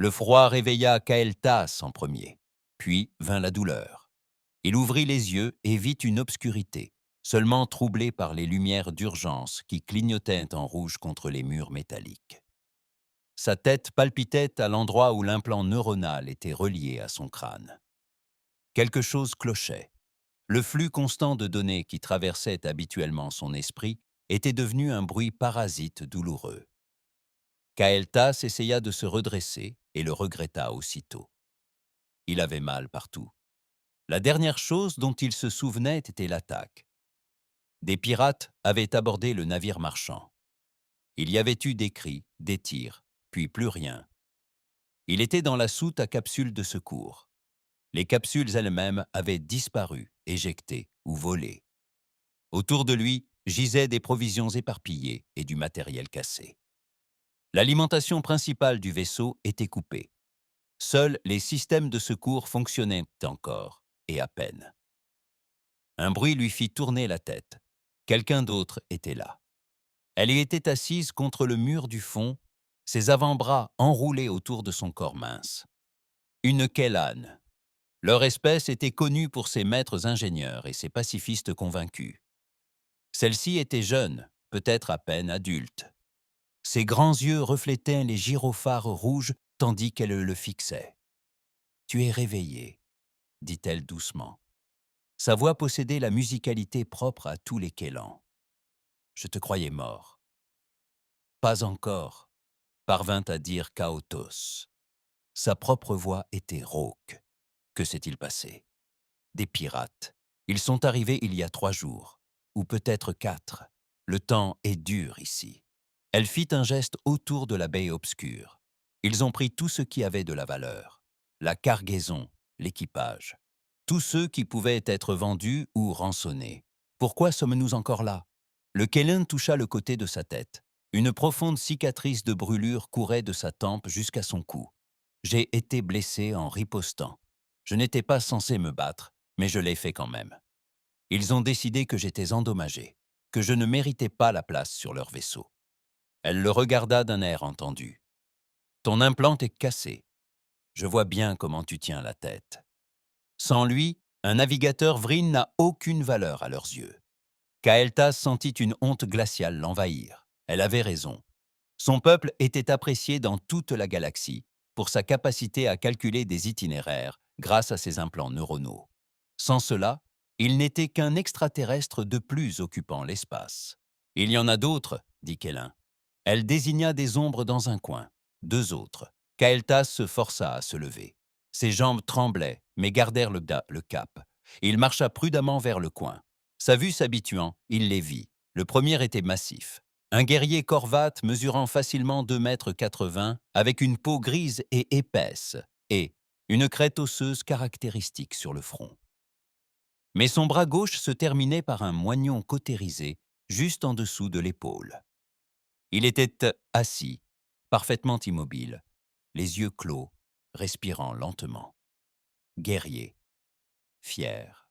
Le froid réveilla Kael'thas en premier, puis vint la douleur. Il ouvrit les yeux et vit une obscurité, seulement troublée par les lumières d'urgence qui clignotaient en rouge contre les murs métalliques. Sa tête palpitait à l'endroit où l'implant neuronal était relié à son crâne. Quelque chose clochait. Le flux constant de données qui traversait habituellement son esprit était devenu un bruit parasite douloureux. Kael'thas essaya de se redresser et le regretta aussitôt. Il avait mal partout. La dernière chose dont il se souvenait était l'attaque. Des pirates avaient abordé le navire marchand. Il y avait eu des cris, des tirs, puis plus rien. Il était dans la soute à capsules de secours. Les capsules elles-mêmes avaient disparu, éjectées ou volées. Autour de lui gisaient des provisions éparpillées et du matériel cassé. L'alimentation principale du vaisseau était coupée. Seuls les systèmes de secours fonctionnaient encore, et à peine. Un bruit lui fit tourner la tête. Quelqu'un d'autre était là. Elle y était assise contre le mur du fond, ses avant-bras enroulés autour de son corps mince. Une Kellan. Leur espèce était connue pour ses maîtres ingénieurs et ses pacifistes convaincus. Celle-ci était jeune, peut-être à peine adulte. Ses grands yeux reflétaient les gyrophares rouges tandis qu'elle le fixait. « Tu es réveillé », dit-elle doucement. Sa voix possédait la musicalité propre à tous les Kellans. « Je te croyais mort. »« Pas encore », parvint à dire Kaotos. Sa propre voix était rauque. Que s'est-il passé? Des pirates. Ils sont arrivés il y a 3 jours, ou peut-être 4. Le temps est dur ici. Elle fit un geste autour de la baie obscure. Ils ont pris tout ce qui avait de la valeur. La cargaison, l'équipage. Tous ceux qui pouvaient être vendus ou rançonnés. Pourquoi sommes-nous encore là? Le Kellan toucha le côté de sa tête. Une profonde cicatrice de brûlure courait de sa tempe jusqu'à son cou. J'ai été blessé en ripostant. Je n'étais pas censé me battre, mais je l'ai fait quand même. Ils ont décidé que j'étais endommagé, que je ne méritais pas la place sur leur vaisseau. Elle le regarda d'un air entendu. « Ton implant est cassé. Je vois bien comment tu tiens la tête. » Sans lui, un navigateur Vryn n'a aucune valeur à leurs yeux. Kael'thas sentit une honte glaciale l'envahir. Elle avait raison. Son peuple était apprécié dans toute la galaxie pour sa capacité à calculer des itinéraires grâce à ses implants neuronaux. Sans cela, il n'était qu'un extraterrestre de plus occupant l'espace. « Il y en a d'autres, » dit Kellan. Elle désigna des ombres dans un coin. 2 autres. Kael'thas se força à se lever. Ses jambes tremblaient, mais gardèrent le cap. Il marcha prudemment vers le coin. Sa vue s'habituant, il les vit. Le premier était massif. Un guerrier corvate mesurant facilement 2,80 m, avec une peau grise et épaisse, et une crête osseuse caractéristique sur le front. Mais son bras gauche se terminait par un moignon cautérisé, juste en dessous de l'épaule. Il était assis, parfaitement immobile, les yeux clos, respirant lentement. Guerrier, fier,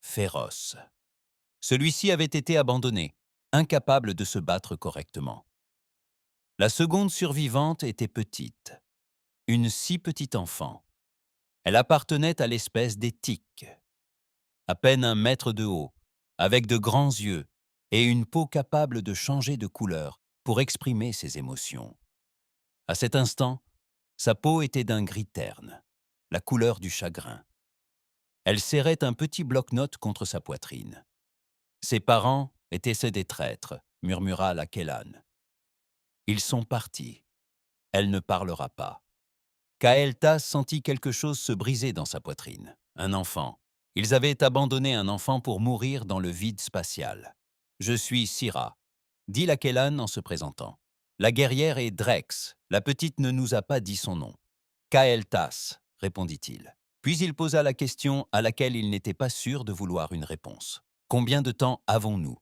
féroce. Celui-ci avait été abandonné, incapable de se battre correctement. La seconde survivante était petite, une si petite enfant. Elle appartenait à l'espèce des tiques. À peine 1 mètre de haut, avec de grands yeux et une peau capable de changer de couleur pour exprimer ses émotions. À cet instant, sa peau était d'un gris terne, la couleur du chagrin. Elle serrait un petit bloc-notes contre sa poitrine. Ses parents étaient des traîtres, murmura la Kellan. Ils sont partis. Elle ne parlera pas. Kael'thas sentit quelque chose se briser dans sa poitrine. Un enfant. Ils avaient abandonné un enfant pour mourir dans le vide spatial. « Je suis Syrah », dit la Kellan en se présentant. « La guerrière est Drex. La petite ne nous a pas dit son nom. »« Kael'thas », répondit-il. Puis il posa la question à laquelle il n'était pas sûr de vouloir une réponse. « Combien de temps avons-nous »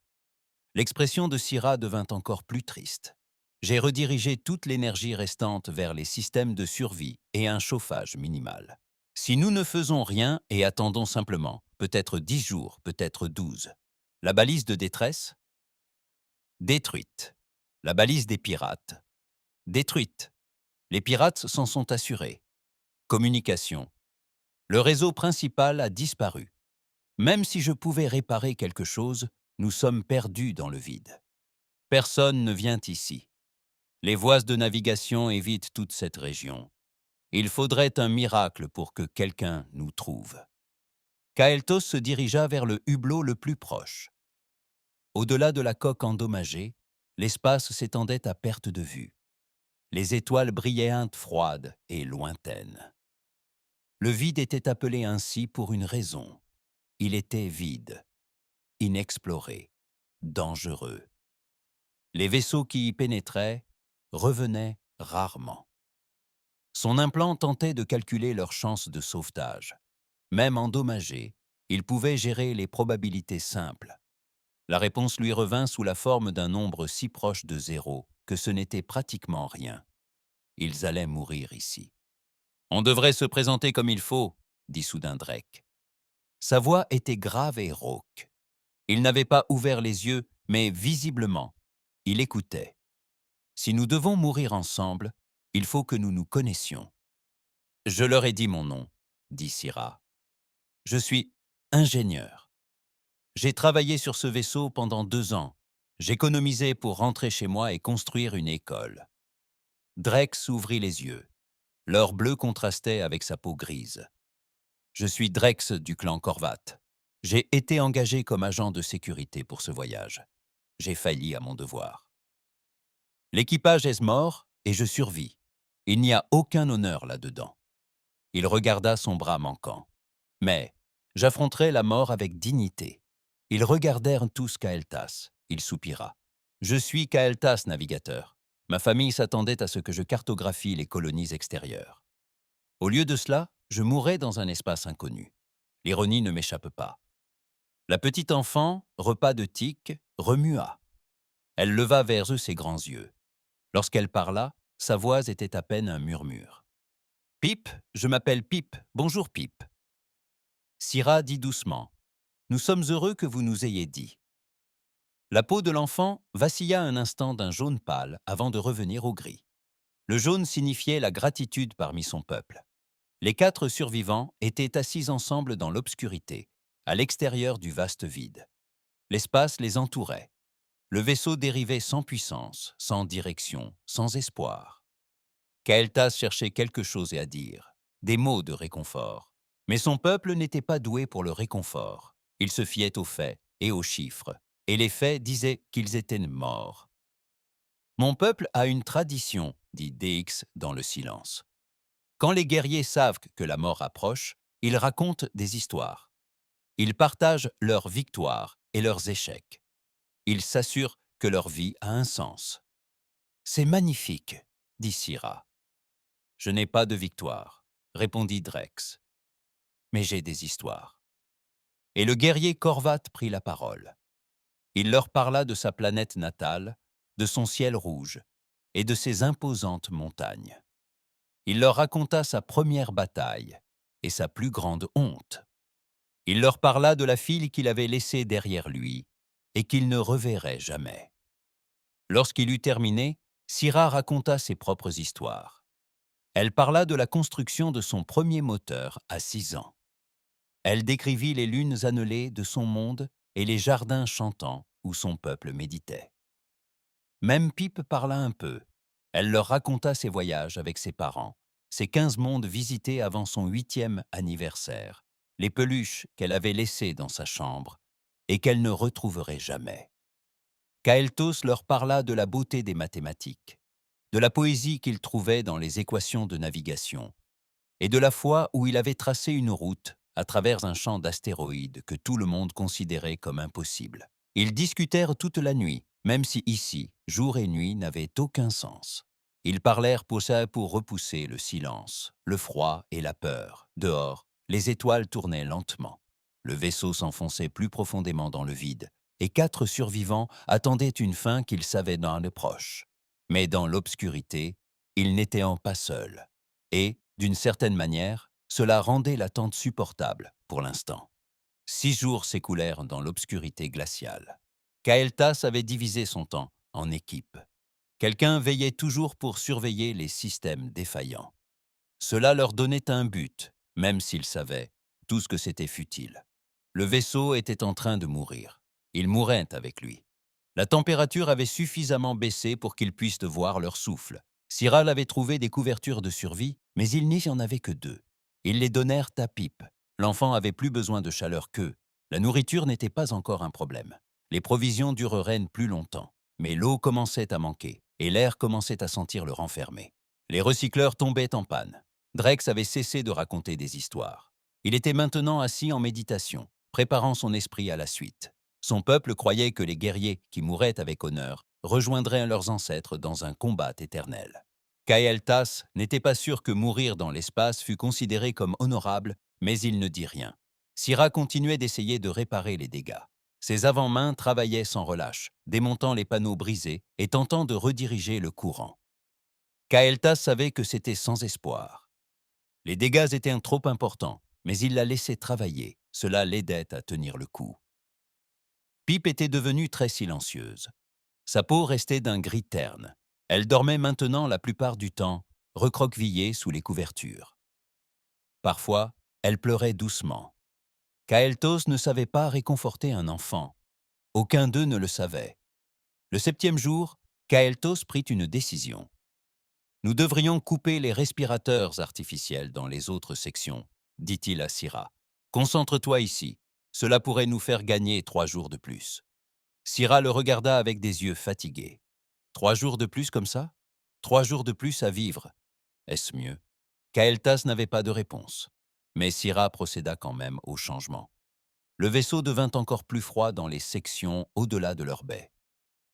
L'expression de Syrah devint encore plus triste. J'ai redirigé toute l'énergie restante vers les systèmes de survie et un chauffage minimal. Si nous ne faisons rien et attendons simplement, peut-être 10 jours, peut-être 12. La balise de détresse? Détruite. La balise des pirates? Détruite. Les pirates s'en sont assurés. Communication. Le réseau principal a disparu. Même si je pouvais réparer quelque chose, nous sommes perdus dans le vide. Personne ne vient ici. Les voies de navigation évitent toute cette région. Il faudrait un miracle pour que quelqu'un nous trouve. Kael'thas se dirigea vers le hublot le plus proche. Au-delà de la coque endommagée, l'espace s'étendait à perte de vue. Les étoiles brillaient froides et lointaines. Le vide était appelé ainsi pour une raison. Il était vide, inexploré, dangereux. Les vaisseaux qui y pénétraient revenaient rarement. Son implant tentait de calculer leurs chances de sauvetage. Même endommagés, il pouvait gérer les probabilités simples. La réponse lui revint sous la forme d'un nombre si proche de zéro que ce n'était pratiquement rien. Ils allaient mourir ici. « On devrait se présenter comme il faut », dit soudain Drake. Sa voix était grave et rauque. Il n'avait pas ouvert les yeux, mais visiblement, il écoutait. « Si nous devons mourir ensemble, il faut que nous nous connaissions. »« Je leur ai dit mon nom, » dit Syrah. « Je suis ingénieur. J'ai travaillé sur ce vaisseau pendant 2 ans. J'économisais pour rentrer chez moi et construire une école. » Drake s'ouvrit les yeux. L'or bleu contrastait avec sa peau grise. « Je suis Drex du clan Korvat. J'ai été engagé comme agent de sécurité pour ce voyage. J'ai failli à mon devoir. L'équipage est mort et je survis. Il n'y a aucun honneur là-dedans. » Il regarda son bras manquant. « Mais j'affronterai la mort avec dignité. » Ils regardèrent tous Kael'thas. Il soupira. « Je suis Kael'thas, navigateur. Ma famille s'attendait à ce que je cartographie les colonies extérieures. Au lieu de cela, je mourais dans un espace inconnu. L'ironie ne m'échappe pas. » La petite enfant, repas de tic, remua. Elle leva vers eux ses grands yeux. Lorsqu'elle parla, sa voix était à peine un murmure. « Pip, je m'appelle Pip. Bonjour Pip. » Syrah dit doucement. « Nous sommes heureux que vous nous ayez dit. » La peau de l'enfant vacilla un instant d'un jaune pâle avant de revenir au gris. Le jaune signifiait la gratitude parmi son peuple. Les 4 survivants étaient assis ensemble dans l'obscurité, à l'extérieur du vaste vide. L'espace les entourait. Le vaisseau dérivait sans puissance, sans direction, sans espoir. Kael'thas cherchait quelque chose à dire, des mots de réconfort. Mais son peuple n'était pas doué pour le réconfort. Il se fiait aux faits et aux chiffres, et les faits disaient qu'ils étaient morts. « Mon peuple a une tradition, » dit DX dans le silence. Quand les guerriers savent que la mort approche, ils racontent des histoires. Ils partagent leurs victoires et leurs échecs. Ils s'assurent que leur vie a un sens. « C'est magnifique, » dit Syrah. « Je n'ai pas de victoire, » répondit Drex. « Mais j'ai des histoires. » Et le guerrier Korvat prit la parole. Il leur parla de sa planète natale, de son ciel rouge et de ses imposantes montagnes. Il leur raconta sa première bataille et sa plus grande honte. Il leur parla de la fille qu'il avait laissée derrière lui et qu'il ne reverrait jamais. Lorsqu'il eut terminé, Syrah raconta ses propres histoires. Elle parla de la construction de son premier moteur à 6 ans. Elle décrivit les lunes annelées de son monde et les jardins chantants où son peuple méditait. Même Pip parla un peu. Elle leur raconta ses voyages avec ses parents, ses 15 mondes visités avant son 8e anniversaire, les peluches qu'elle avait laissées dans sa chambre et qu'elle ne retrouverait jamais. Kael'thas leur parla de la beauté des mathématiques, de la poésie qu'il trouvait dans les équations de navigation, et de la fois où il avait tracé une route à travers un champ d'astéroïdes que tout le monde considérait comme impossible. Ils discutèrent toute la nuit, même si ici, jour et nuit n'avaient aucun sens. Ils parlèrent pour repousser le silence, le froid et la peur. Dehors, les étoiles tournaient lentement. Le vaisseau s'enfonçait plus profondément dans le vide, et 4 survivants attendaient une fin qu'ils savaient dans le proche. Mais dans l'obscurité, ils n'étaient pas seuls. Et, d'une certaine manière, cela rendait l'attente supportable pour l'instant. 6 jours s'écoulèrent dans l'obscurité glaciale. Kael'thas avait divisé son temps en équipes. Quelqu'un veillait toujours pour surveiller les systèmes défaillants. Cela leur donnait un but, même s'ils savaient tout ce que c'était futile. Le vaisseau était en train de mourir. Ils mouraient avec lui. La température avait suffisamment baissé pour qu'ils puissent voir leur souffle. Siral avait trouvé des couvertures de survie, mais il n'y en avait que 2. Ils les donnèrent à Pip. L'enfant avait plus besoin de chaleur qu'eux. La nourriture n'était pas encore un problème. Les provisions dureraient plus longtemps. Mais l'eau commençait à manquer, et l'air commençait à sentir le renfermer. Les recycleurs tombaient en panne. Drex avait cessé de raconter des histoires. Il était maintenant assis en méditation, préparant son esprit à la suite. Son peuple croyait que les guerriers qui mouraient avec honneur rejoindraient leurs ancêtres dans un combat éternel. Kael'thas n'était pas sûr que mourir dans l'espace fût considéré comme honorable, mais il ne dit rien. Syrah continuait d'essayer de réparer les dégâts. Ses avant-mains travaillaient sans relâche, démontant les panneaux brisés et tentant de rediriger le courant. Kael'thas savait que c'était sans espoir. Les dégâts étaient trop importants, mais il la laissait travailler. Cela l'aidait à tenir le coup. Pip était devenue très silencieuse. Sa peau restait d'un gris terne. Elle dormait maintenant la plupart du temps, recroquevillée sous les couvertures. Parfois, elle pleurait doucement. Kael'thas ne savait pas réconforter un enfant. Aucun d'eux ne le savait. Le 7e jour, Kael'thas prit une décision. Nous devrions couper les respirateurs artificiels dans les autres sections, dit-il à Syrah. Concentre-toi ici. Cela pourrait nous faire gagner 3 jours de plus. Syrah le regarda avec des yeux fatigués. 3 jours de plus comme ça? 3 jours de plus à vivre. Est-ce mieux? Kael'thas n'avait pas de réponse. Mais Syrah procéda quand même au changement. Le vaisseau devint encore plus froid dans les sections au-delà de leur baie.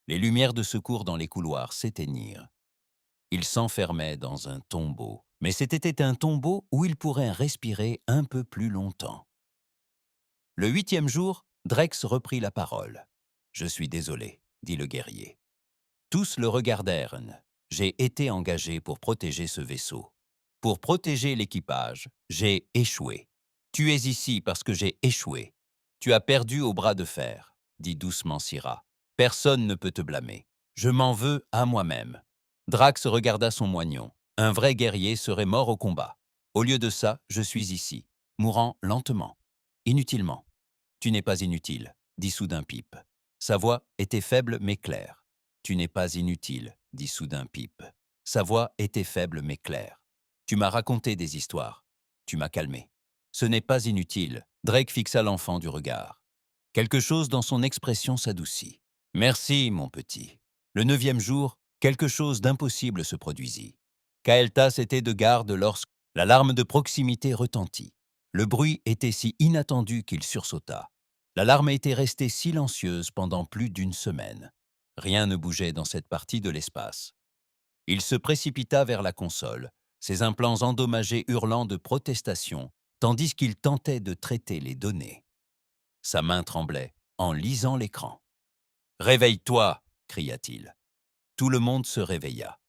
Les lumières de secours dans les couloirs s'éteignirent. Ils s'enfermaient dans un tombeau, mais c'était un tombeau où ils pourraient respirer un peu plus longtemps. Le 8e jour, Drex reprit la parole. « Je suis désolé, » dit le guerrier. Tous le regardèrent. J'ai été engagé pour protéger ce vaisseau. Pour protéger l'équipage, j'ai échoué. Tu es ici parce que j'ai échoué. Tu as perdu au bras de fer, dit doucement Syrah. Personne ne peut te blâmer. Je m'en veux à moi-même. Drax regarda son moignon. Un vrai guerrier serait mort au combat. Au lieu de ça, je suis ici, mourant lentement, inutilement. Tu n'es pas inutile, dit soudain Pip. Sa voix était faible mais claire. Tu n'es pas inutile, dit soudain Pip. Sa voix était faible mais claire. Tu m'as raconté des histoires. Tu m'as calmé. Ce n'est pas inutile. Drake fixa l'enfant du regard. Quelque chose dans son expression s'adoucit. Merci, mon petit. Le 9e jour, quelque chose d'impossible se produisit. Kael'thas était de garde lorsque l'alarme de proximité retentit. Le bruit était si inattendu qu'il sursauta. L'alarme était restée silencieuse pendant plus d'1 semaine. Rien ne bougeait dans cette partie de l'espace. Il se précipita vers la console, ses implants endommagés hurlant de protestation, tandis qu'il tentait de traiter les données. Sa main tremblait en lisant l'écran. « Réveille-toi » cria-t-il. Tout le monde se réveilla.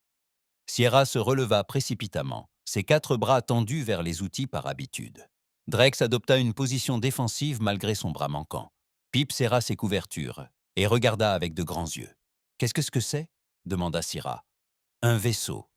Sierra se releva précipitamment, ses 4 bras tendus vers les outils par habitude. Drex adopta une position défensive malgré son bras manquant. Pip serra ses couvertures et regarda avec de grands yeux. « Qu'est-ce que c'est » demanda Syrah. « Un vaisseau. »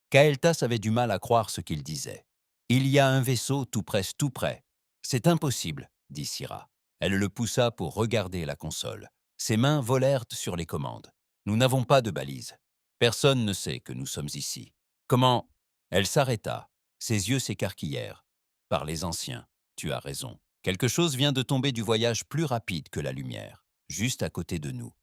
Kael'thas avait du mal à croire ce qu'il disait. « Il y a un vaisseau tout près. »« C'est impossible, » dit Syrah. Elle le poussa pour regarder la console. Ses mains volèrent sur les commandes. « Nous n'avons pas de balise. Personne ne sait que nous sommes ici. Comment ?» Elle s'arrêta. Ses yeux s'écarquillèrent. « Par les anciens, tu as raison. Quelque chose vient de tomber du voyage plus rapide que la lumière, juste à côté de nous. »«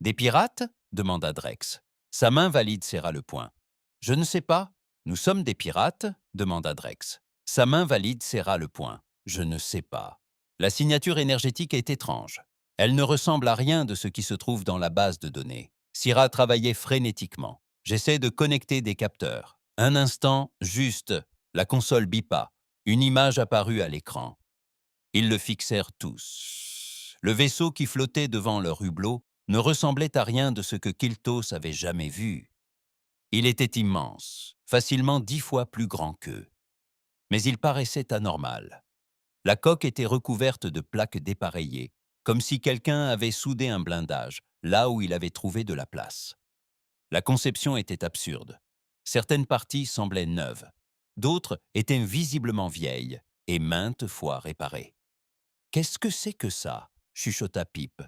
Des pirates ?» demanda Drex. Sa main valide serra le poing. « Je ne sais pas. Nous sommes des pirates ?» demanda Drex. Sa main valide serra le poing. « Je ne sais pas. » La signature énergétique est étrange. Elle ne ressemble à rien de ce qui se trouve dans la base de données. Syrah travaillait frénétiquement. J'essaie de connecter des capteurs. Un instant, juste, la console bipa. Une image apparut à l'écran. Ils le fixèrent tous. Le vaisseau qui flottait devant leur hublot ne ressemblait à rien de ce que Kiltos avait jamais vu. Il était immense, facilement 10 fois plus grand qu'eux. Mais il paraissait anormal. La coque était recouverte de plaques dépareillées, comme si quelqu'un avait soudé un blindage, là où il avait trouvé de la place. La conception était absurde. Certaines parties semblaient neuves, d'autres étaient visiblement vieilles et maintes fois réparées. « Qu'est-ce que c'est que ça ?» chuchota Pip.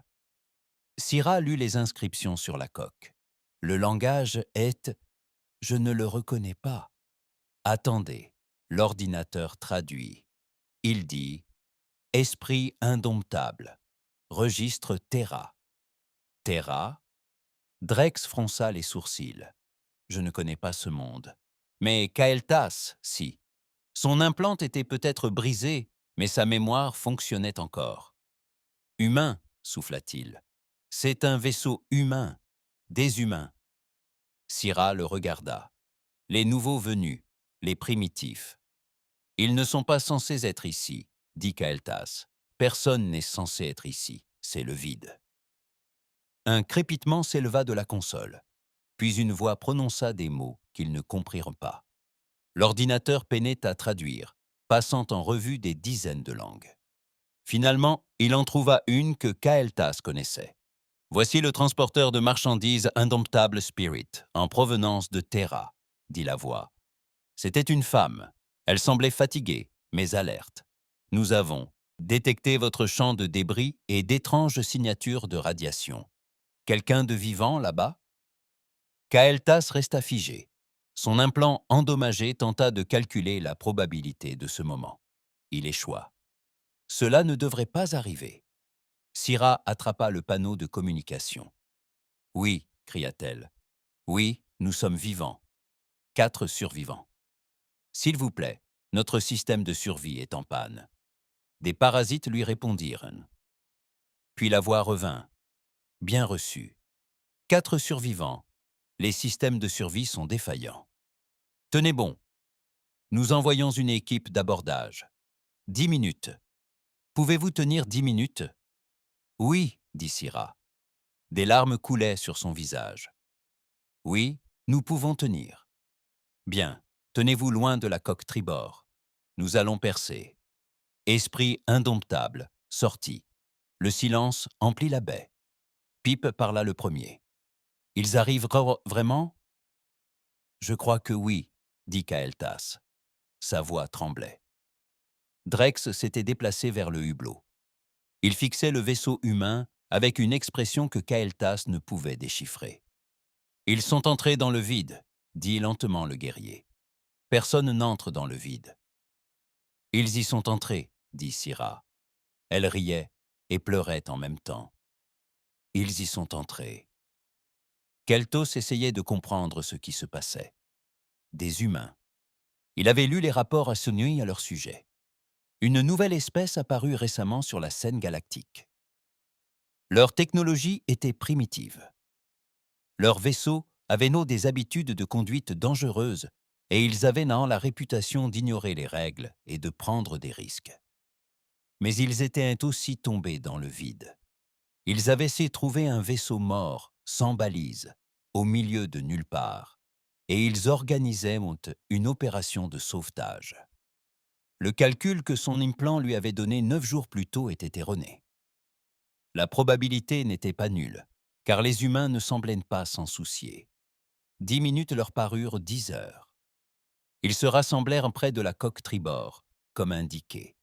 Syrah lut les inscriptions sur la coque. « Le langage est... Je ne le reconnais pas. » « Attendez. » L'ordinateur traduit. Il dit « Esprit indomptable. Registre Terra. » Terra? Drex fronça les sourcils. « Je ne connais pas ce monde. Mais Kael'thas, si. Son implante était peut-être brisée, mais sa mémoire fonctionnait encore. »« Humain, souffla-t-il. C'est un vaisseau humain. Des humains. » Syrah le regarda. Les nouveaux venus, les primitifs. « Ils ne sont pas censés être ici, » dit Kael'thas. « Personne n'est censé être ici, c'est le vide. » Un crépitement s'éleva de la console, puis une voix prononça des mots qu'ils ne comprirent pas. L'ordinateur peinait à traduire, passant en revue des dizaines de langues. Finalement, il en trouva une que Kael'thas connaissait. « Voici le transporteur de marchandises Indomptable Spirit, en provenance de Terra, » dit la voix. C'était une femme. Elle semblait fatiguée, mais alerte. « Nous avons détecté votre champ de débris et d'étranges signatures de radiation. Quelqu'un de vivant là-bas » Kael'thas resta figé. Son implant endommagé tenta de calculer la probabilité de ce moment. Il échoua. Cela ne devrait pas arriver. Syrah attrapa le panneau de communication. « Oui, » cria-t-elle. « Oui, nous sommes vivants. 4 survivants. S'il vous plaît, notre système de survie est en panne. » Des parasites lui répondirent. Puis la voix revint. « Bien reçu. 4 survivants. Les systèmes de survie sont défaillants. Tenez bon. Nous envoyons une équipe d'abordage. 10 minutes. Pouvez-vous tenir 10 minutes ?»« Oui, » dit Syrah. Des larmes coulaient sur son visage. « Oui, nous pouvons tenir. »« Bien, tenez-vous loin de la coque tribord. Nous allons percer. » Esprit indomptable, sortit. Le silence emplit la baie. Pip parla le premier. « Ils arrivent vraiment ?»« Je crois que oui, » dit Kael'thas. Sa voix tremblait. Drex s'était déplacé vers le hublot. Il fixait le vaisseau humain avec une expression que Kael'thas ne pouvait déchiffrer. « Ils sont entrés dans le vide, » dit lentement le guerrier. « Personne n'entre dans le vide. »« Ils y sont entrés, » dit Syrah. Elle riait et pleurait en même temps. « Ils y sont entrés. » Keltos essayait de comprendre ce qui se passait. Des humains. Il avait lu les rapports Asoniy à leur sujet. Une nouvelle espèce apparut récemment sur la scène galactique. Leur technologie était primitive. Leurs vaisseaux avaient des habitudes de conduite dangereuses et ils avaient la réputation d'ignorer les règles et de prendre des risques. Mais ils étaient aussi tombés dans le vide. Ils avaient essayé de trouver un vaisseau mort, sans balise, au milieu de nulle part, et ils organisaient une opération de sauvetage. Le calcul que son implant lui avait donné 9 jours plus tôt était erroné. La probabilité n'était pas nulle, car les humains ne semblaient pas s'en soucier. 10 minutes leur parurent 10 heures. Ils se rassemblèrent près de la coque tribord, comme indiqué.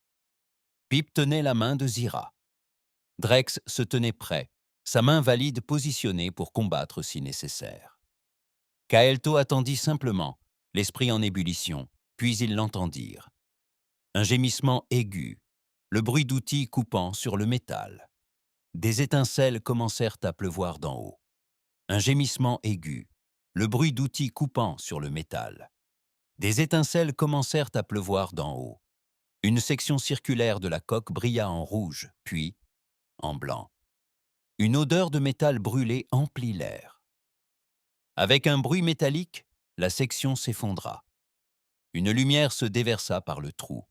Pip tenait la main de Zira. Drex se tenait prêt, sa main valide positionnée pour combattre si nécessaire. Kael'to attendit simplement, l'esprit en ébullition, puis ils l'entendirent. Un gémissement aigu, le bruit d'outils coupant sur le métal. Des étincelles commencèrent à pleuvoir d'en haut. Un gémissement aigu, le bruit d'outils coupant sur le métal. Des étincelles commencèrent à pleuvoir d'en haut. Une section circulaire de la coque brilla en rouge, puis en blanc. Une odeur de métal brûlé emplit l'air. Avec un bruit métallique, la section s'effondra. Une lumière se déversa par le trou.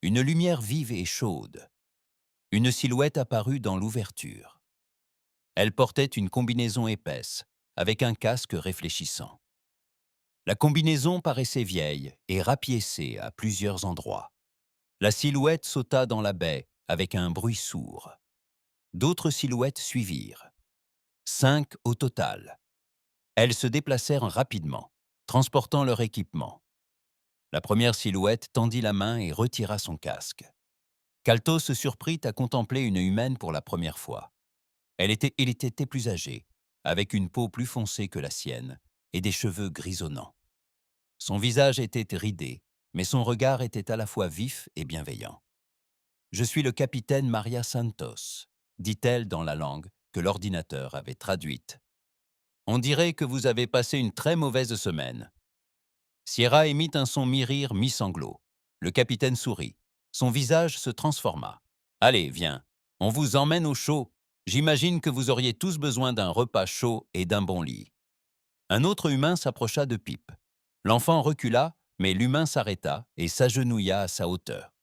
Une lumière vive et chaude. Une silhouette apparut dans l'ouverture. Elle portait une combinaison épaisse, avec un casque réfléchissant. La combinaison paraissait vieille et rapiécée à plusieurs endroits. La silhouette sauta dans la baie avec un bruit sourd. D'autres silhouettes suivirent. 5 au total. Elles se déplacèrent rapidement, transportant leur équipement. La première silhouette tendit la main et retira son casque. Kaltos se surprit à contempler une humaine pour la première fois. Elle était plus âgée, avec une peau plus foncée que la sienne et des cheveux grisonnants. Son visage était ridé, mais son regard était à la fois vif et bienveillant. « Je suis le capitaine Maria Santos », dit-elle dans la langue que l'ordinateur avait traduite. « On dirait que vous avez passé une très mauvaise semaine. » Sierra émit un son mi-rire, mi-sanglot. Le capitaine sourit. Son visage se transforma. « Allez, viens, on vous emmène au chaud. J'imagine que vous auriez tous besoin d'un repas chaud et d'un bon lit. » Un autre humain s'approcha de Pip. L'enfant recula, mais l'humain s'arrêta et s'agenouilla à sa hauteur.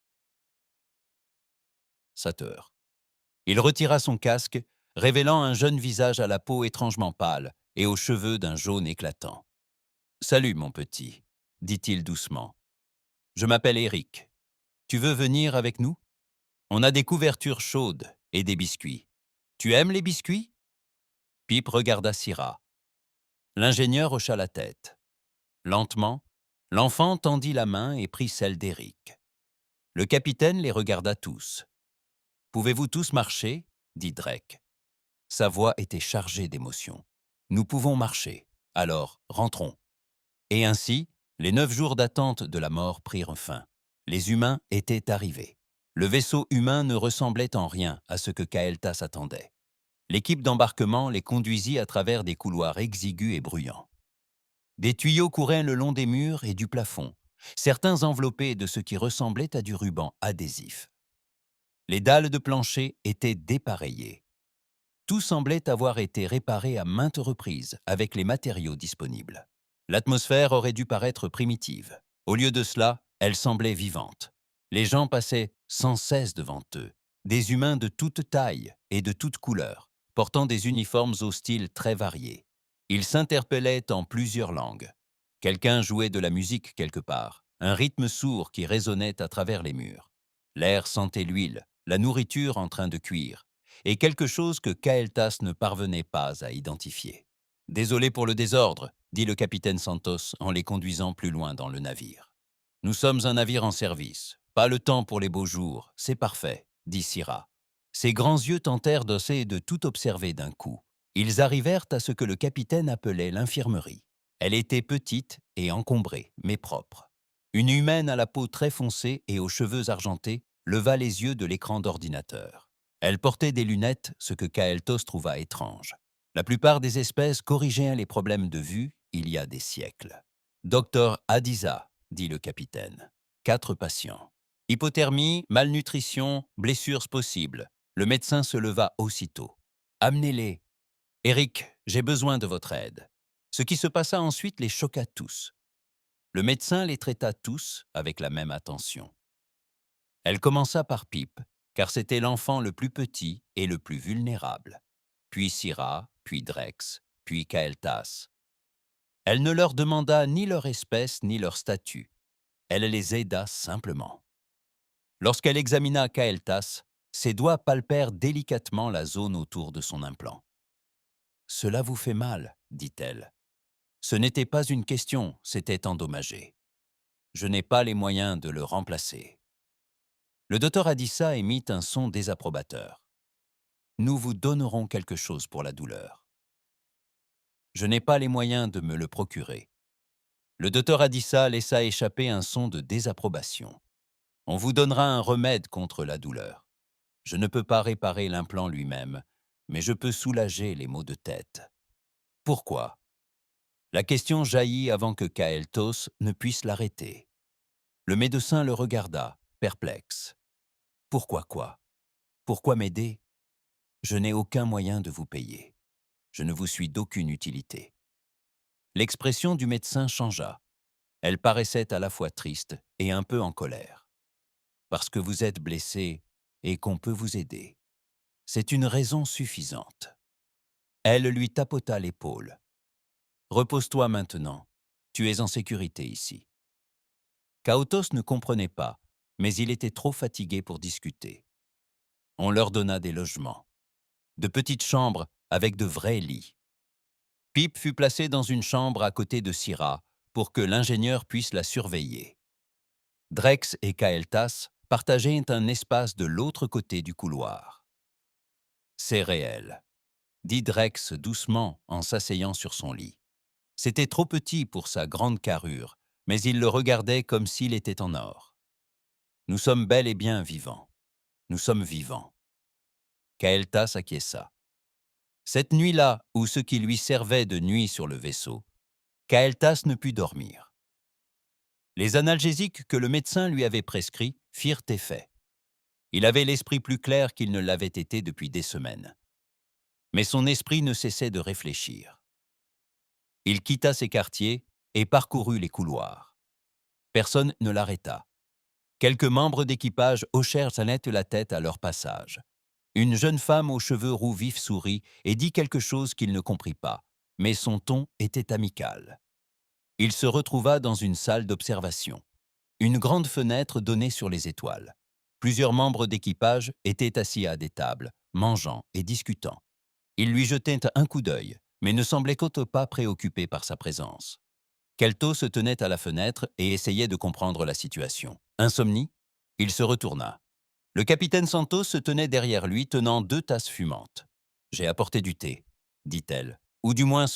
Il retira son casque, révélant un jeune visage à la peau étrangement pâle et aux cheveux d'un jaune éclatant. « Salut, mon petit, » dit-il doucement. « Je m'appelle Eric. Tu veux venir avec nous? On a des couvertures chaudes et des biscuits. Tu aimes les biscuits ?» Pip regarda Syrah. L'ingénieur hocha la tête. Lentement, l'enfant tendit la main et prit celle d'Eric. Le capitaine les regarda tous. « Pouvez-vous tous marcher ?» dit Drake. Sa voix était chargée d'émotion. « Nous pouvons marcher. Alors, rentrons. » Et ainsi, les 9 jours d'attente de la mort prirent fin. Les humains étaient arrivés. Le vaisseau humain ne ressemblait en rien à ce que Kael'thas s'attendait. L'équipe d'embarquement les conduisit à travers des couloirs exigus et bruyants. Des tuyaux couraient le long des murs et du plafond, certains enveloppés de ce qui ressemblait à du ruban adhésif. Les dalles de plancher étaient dépareillées. Tout semblait avoir été réparé à maintes reprises avec les matériaux disponibles. L'atmosphère aurait dû paraître primitive. Au lieu de cela, elle semblait vivante. Les gens passaient sans cesse devant eux, des humains de toute taille et de toutes couleurs, portant des uniformes au style très variés. Ils s'interpellaient en plusieurs langues. Quelqu'un jouait de la musique quelque part, un rythme sourd qui résonnait à travers les murs. L'air sentait l'huile, la nourriture en train de cuire, et quelque chose que Kael'thas ne parvenait pas à identifier. « Désolé pour le désordre », dit le capitaine Santos en les conduisant plus loin dans le navire. « Nous sommes un navire en service. Pas le temps pour les beaux jours, c'est parfait, » dit Syrah. Ses grands yeux tentèrent d'essayer de tout observer d'un coup. Ils arrivèrent à ce que le capitaine appelait l'infirmerie. Elle était petite et encombrée, mais propre. Une humaine à la peau très foncée et aux cheveux argentés leva les yeux de l'écran d'ordinateur. Elle portait des lunettes, ce que Kael'thas trouva étrange. La plupart des espèces corrigeaient les problèmes de vue il y a des siècles. « Docteur Adisa », dit le capitaine. 4 patients. Hypothermie, malnutrition, blessures possibles. Le médecin se leva aussitôt. « Amenez-les. Eric, j'ai besoin de votre aide. » Ce qui se passa ensuite les choqua tous. Le médecin les traita tous avec la même attention. Elle commença par Pip, car c'était l'enfant le plus petit et le plus vulnérable. Puis Syrah, puis Drex, puis Kael'thas. Elle ne leur demanda ni leur espèce ni leur statut. Elle les aida simplement. Lorsqu'elle examina Kael'thas, ses doigts palpèrent délicatement la zone autour de son implant. « Cela vous fait mal, » dit-elle. Ce n'était pas une question, c'était endommagé. Je n'ai pas les moyens de le remplacer. Le docteur Adissa émit un son désapprobateur. Nous vous donnerons quelque chose pour la douleur. Je n'ai pas les moyens de me le procurer. Le docteur Adissa laissa échapper un son de désapprobation. On vous donnera un remède contre la douleur. Je ne peux pas réparer l'implant lui-même, mais je peux soulager les maux de tête. Pourquoi? La question jaillit avant que Kael'thas ne puisse l'arrêter. Le médecin le regarda, perplexe. Pourquoi quoi? Pourquoi m'aider? Je n'ai aucun moyen de vous payer. Je ne vous suis d'aucune utilité. L'expression du médecin changea. Elle paraissait à la fois triste et un peu en colère. Parce que vous êtes blessé et qu'on peut vous aider. C'est une raison suffisante. Elle lui tapota l'épaule. Repose-toi maintenant. Tu es en sécurité ici. Kaotos ne comprenait pas, mais il était trop fatigué pour discuter. On leur donna des logements. De petites chambres avec de vrais lits. Pip fut placé dans une chambre à côté de Syrah pour que l'ingénieur puisse la surveiller. Drex et Kael'thas partageaient un espace de l'autre côté du couloir. « C'est réel », dit Drex doucement en s'asseyant sur son lit. C'était trop petit pour sa grande carrure, mais il le regardait comme s'il était en or. « Nous sommes bel et bien vivants. Nous sommes vivants. » Kael'thas acquiesça. Cette nuit-là, ou ce qui lui servait de nuit sur le vaisseau, Kael'thas ne put dormir. Les analgésiques que le médecin lui avait prescrits firent effet. Il avait l'esprit plus clair qu'il ne l'avait été depuis des semaines. Mais son esprit ne cessait de réfléchir. Il quitta ses quartiers et parcourut les couloirs. Personne ne l'arrêta. Quelques membres d'équipage hochèrent net la tête à leur passage. Une jeune femme aux cheveux roux vifs sourit et dit quelque chose qu'il ne comprit pas, mais son ton était amical. Il se retrouva dans une salle d'observation. Une grande fenêtre donnait sur les étoiles. Plusieurs membres d'équipage étaient assis à des tables, mangeant et discutant. Il lui jetait un coup d'œil, mais ne semblait qu'autre pas préoccupé par sa présence. Kelto se tenait à la fenêtre et essayait de comprendre la situation. Insomnie? Il se retourna. Le capitaine Santos se tenait derrière lui, tenant 2 tasses fumantes. « J'ai apporté du thé », dit-elle, « ou du moins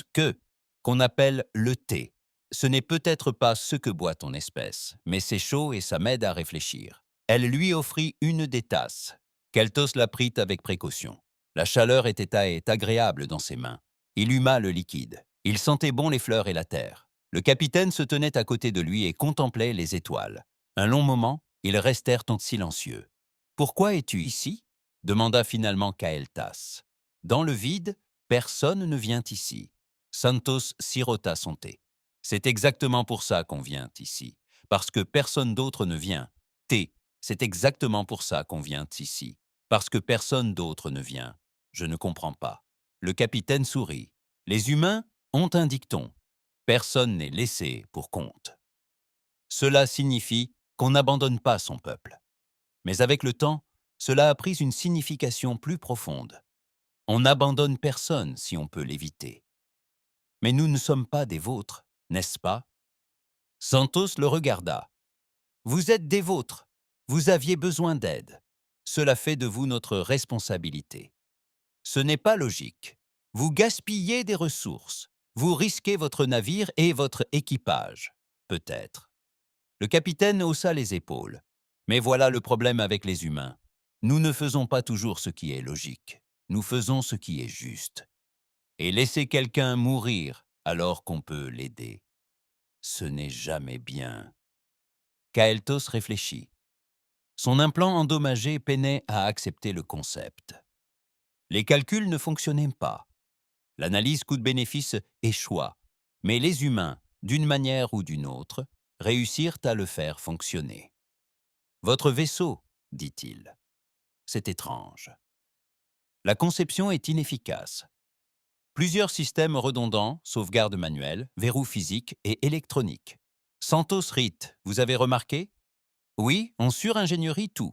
qu'on appelle le thé. Ce n'est peut-être pas ce que boit ton espèce, mais c'est chaud et ça m'aide à réfléchir. » Elle lui offrit une des tasses. Keltos la prit avec précaution. La chaleur était agréable dans ses mains. Il huma le liquide. Il sentait bon les fleurs et la terre. Le capitaine se tenait à côté de lui et contemplait les étoiles. Un long moment, ils restèrent silencieux. « Pourquoi es-tu ici ?» demanda finalement Kael'thas. « Dans le vide, personne ne vient ici. » Santos sirota son thé. « C'est exactement pour ça qu'on vient ici, parce que personne d'autre ne vient. Thé, c'est exactement pour ça qu'on vient ici, parce que personne d'autre ne vient. Je ne comprends pas. » Le capitaine sourit. « Les humains ont un dicton. Personne n'est laissé pour compte. Cela signifie qu'on n'abandonne pas son peuple. Mais avec le temps, cela a pris une signification plus profonde. On n'abandonne personne si on peut l'éviter. Mais nous ne sommes pas des vôtres, n'est-ce pas ?» Santos le regarda. « Vous êtes des vôtres. Vous aviez besoin d'aide. Cela fait de vous notre responsabilité. Ce n'est pas logique. Vous gaspillez des ressources. Vous risquez votre navire et votre équipage. Peut-être. » Le capitaine haussa les épaules. « Mais voilà le problème avec les humains. Nous ne faisons pas toujours ce qui est logique. Nous faisons ce qui est juste. Et laisser quelqu'un mourir alors qu'on peut l'aider, ce n'est jamais bien. » Kael'thas réfléchit. Son implant endommagé peinait à accepter le concept. Les calculs ne fonctionnaient pas. L'analyse coût-bénéfice échoua, mais les humains, d'une manière ou d'une autre, réussirent à le faire fonctionner. « Votre vaisseau, dit-il. C'est étrange. La conception est inefficace. Plusieurs systèmes redondants, sauvegarde manuelle, verrous physiques et électroniques. Santos rit, vous avez remarqué? Oui, on suringénierie tout.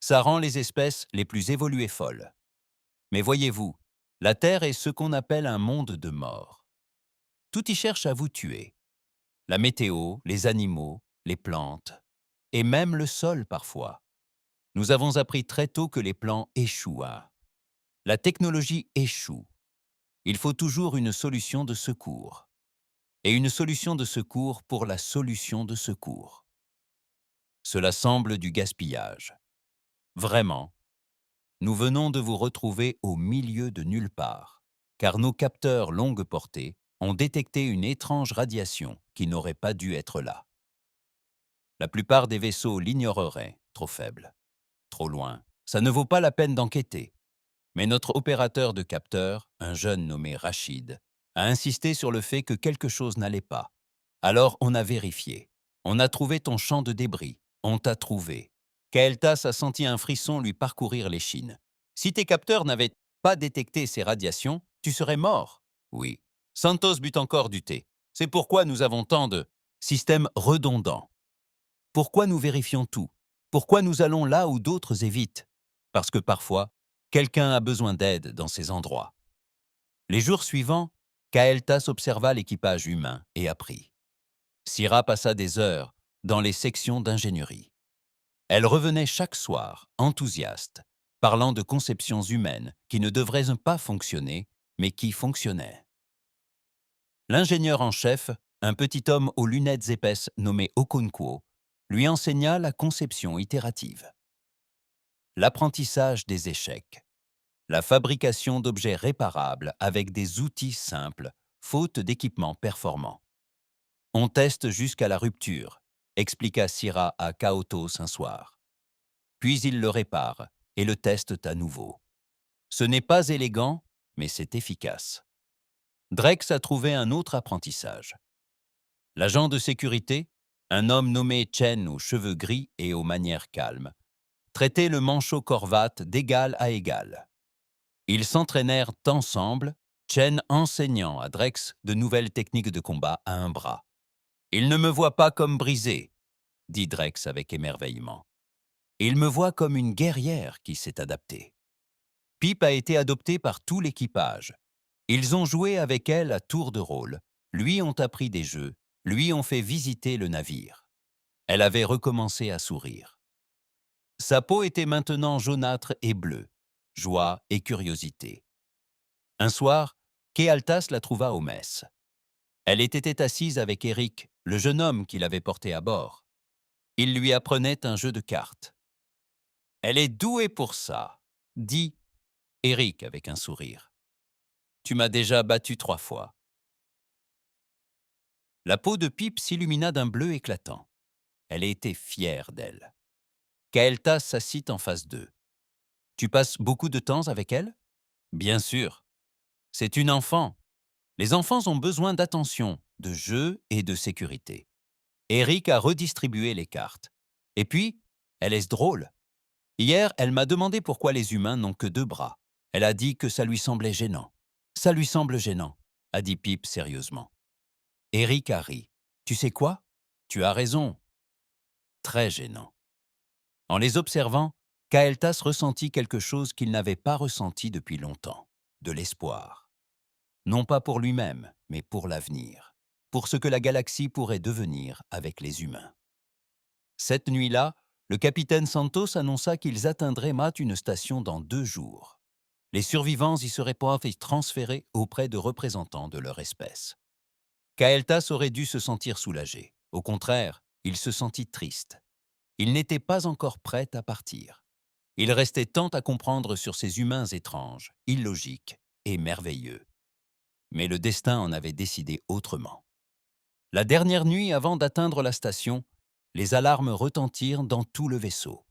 Ça rend les espèces les plus évoluées folles. Mais voyez-vous, la Terre est ce qu'on appelle un monde de mort. Tout y cherche à vous tuer. La météo, les animaux, les plantes, et même le sol parfois. Nous avons appris très tôt que les plans échouent. La technologie échoue. Il faut toujours une solution de secours. Et une solution de secours pour la solution de secours. Cela semble du gaspillage. Vraiment, nous venons de vous retrouver au milieu de nulle part, car nos capteurs longue portée ont détecté une étrange radiation qui n'aurait pas dû être là. La plupart des vaisseaux l'ignoreraient, trop faible, trop loin. Ça ne vaut pas la peine d'enquêter. Mais notre opérateur de capteur, un jeune nommé Rachid, a insisté sur le fait que quelque chose n'allait pas. Alors on a vérifié. On a trouvé ton champ de débris. On t'a trouvé. Kael'thas a senti un frisson lui parcourir l'échine. Si tes capteurs n'avaient pas détecté ces radiations, tu serais mort. Oui. Santos but encore du thé. C'est pourquoi nous avons tant de systèmes redondants. Pourquoi nous vérifions tout? Pourquoi nous allons là où d'autres évitent? Parce que parfois, quelqu'un a besoin d'aide dans ces endroits. Les jours suivants, Kael'thas observa l'équipage humain et apprit. Syrah passa des heures dans les sections d'ingénierie. Elle revenait chaque soir, enthousiaste, parlant de conceptions humaines qui ne devraient pas fonctionner, mais qui fonctionnaient. L'ingénieur en chef, un petit homme aux lunettes épaisses nommé Okonkwo, lui enseigna la conception itérative. L'apprentissage des échecs. La fabrication d'objets réparables avec des outils simples, faute d'équipements performants. On teste jusqu'à la rupture, expliqua Syrah à Kaotos un soir. Puis il le répare et le teste à nouveau. Ce n'est pas élégant, mais c'est efficace. Drex a trouvé un autre apprentissage. L'agent de sécurité, un homme nommé Chen aux cheveux gris et aux manières calmes, traitait le manchot Korvat d'égal à égal. Ils s'entraînèrent ensemble, Chen enseignant à Drex de nouvelles techniques de combat à un bras. « Il ne me voit pas comme brisé, » dit Drex avec émerveillement. « Il me voit comme une guerrière qui s'est adaptée. » Pip a été adoptée par tout l'équipage. Ils ont joué avec elle à tour de rôle, lui ont appris des jeux, lui ont fait visiter le navire. Elle avait recommencé à sourire. Sa peau était maintenant jaunâtre et bleue, joie et curiosité. Un soir, Kael'thas la trouva aux messes. Elle était assise avec Eric, le jeune homme qu'il avait porté à bord. Il lui apprenait un jeu de cartes. « Elle est douée pour ça, » dit Eric avec un sourire. « Tu m'as déjà battu 3 fois. » La peau de Pip s'illumina d'un bleu éclatant. Elle était fière d'elle. Kael'thas s'assit en face d'eux. « Tu passes beaucoup de temps avec elle ?»« Bien sûr. C'est une enfant. Les enfants ont besoin d'attention, de jeu et de sécurité. » Eric a redistribué les cartes. « Et puis, elle est drôle. Hier, elle m'a demandé pourquoi les humains n'ont que 2 bras. Elle a dit que ça lui semblait gênant. « Ça lui semble gênant, » a dit Pip sérieusement. Eric a ri. « Tu sais quoi? Tu as raison. Très gênant. » En les observant, Kael'thas ressentit quelque chose qu'il n'avait pas ressenti depuis longtemps, de l'espoir. Non pas pour lui-même, mais pour l'avenir, pour ce que la galaxie pourrait devenir avec les humains. Cette nuit-là, le capitaine Santos annonça qu'ils atteindraient une station dans 2 jours. Les survivants y seraient transférés auprès de représentants de leur espèce. Kael'thas aurait dû se sentir soulagé. Au contraire, il se sentit triste. Il n'était pas encore prêt à partir. Il restait tant à comprendre sur ces humains étranges, illogiques et merveilleux. Mais le destin en avait décidé autrement. La dernière nuit avant d'atteindre la station, les alarmes retentirent dans tout le vaisseau.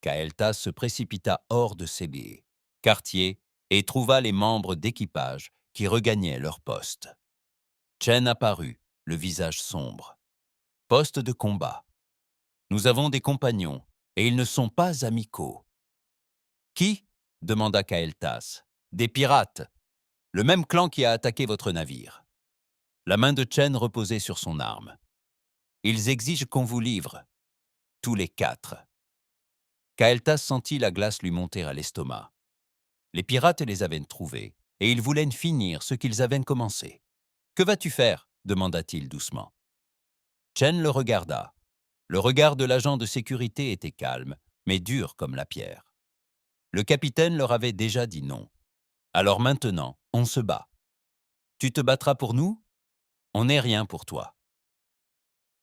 Kael'thas se précipita hors de ses quartiers et trouva les membres d'équipage qui regagnaient leur poste. Chen apparut, le visage sombre. « Poste de combat. Nous avons des compagnons, et ils ne sont pas amicaux. »« Qui ?» demanda Kael'thas. « Des pirates. Le même clan qui a attaqué votre navire. » La main de Chen reposait sur son arme. « Ils exigent qu'on vous livre. Tous les 4. » Kael'thas sentit la glace lui monter à l'estomac. Les pirates les avaient trouvés, et ils voulaient finir ce qu'ils avaient commencé. « Que vas-tu faire ?» demanda-t-il doucement. Chen le regarda. Le regard de l'agent de sécurité était calme, mais dur comme la pierre. Le capitaine leur avait déjà dit non. Alors maintenant, on se bat. Tu te battras pour nous? On n'est rien pour toi.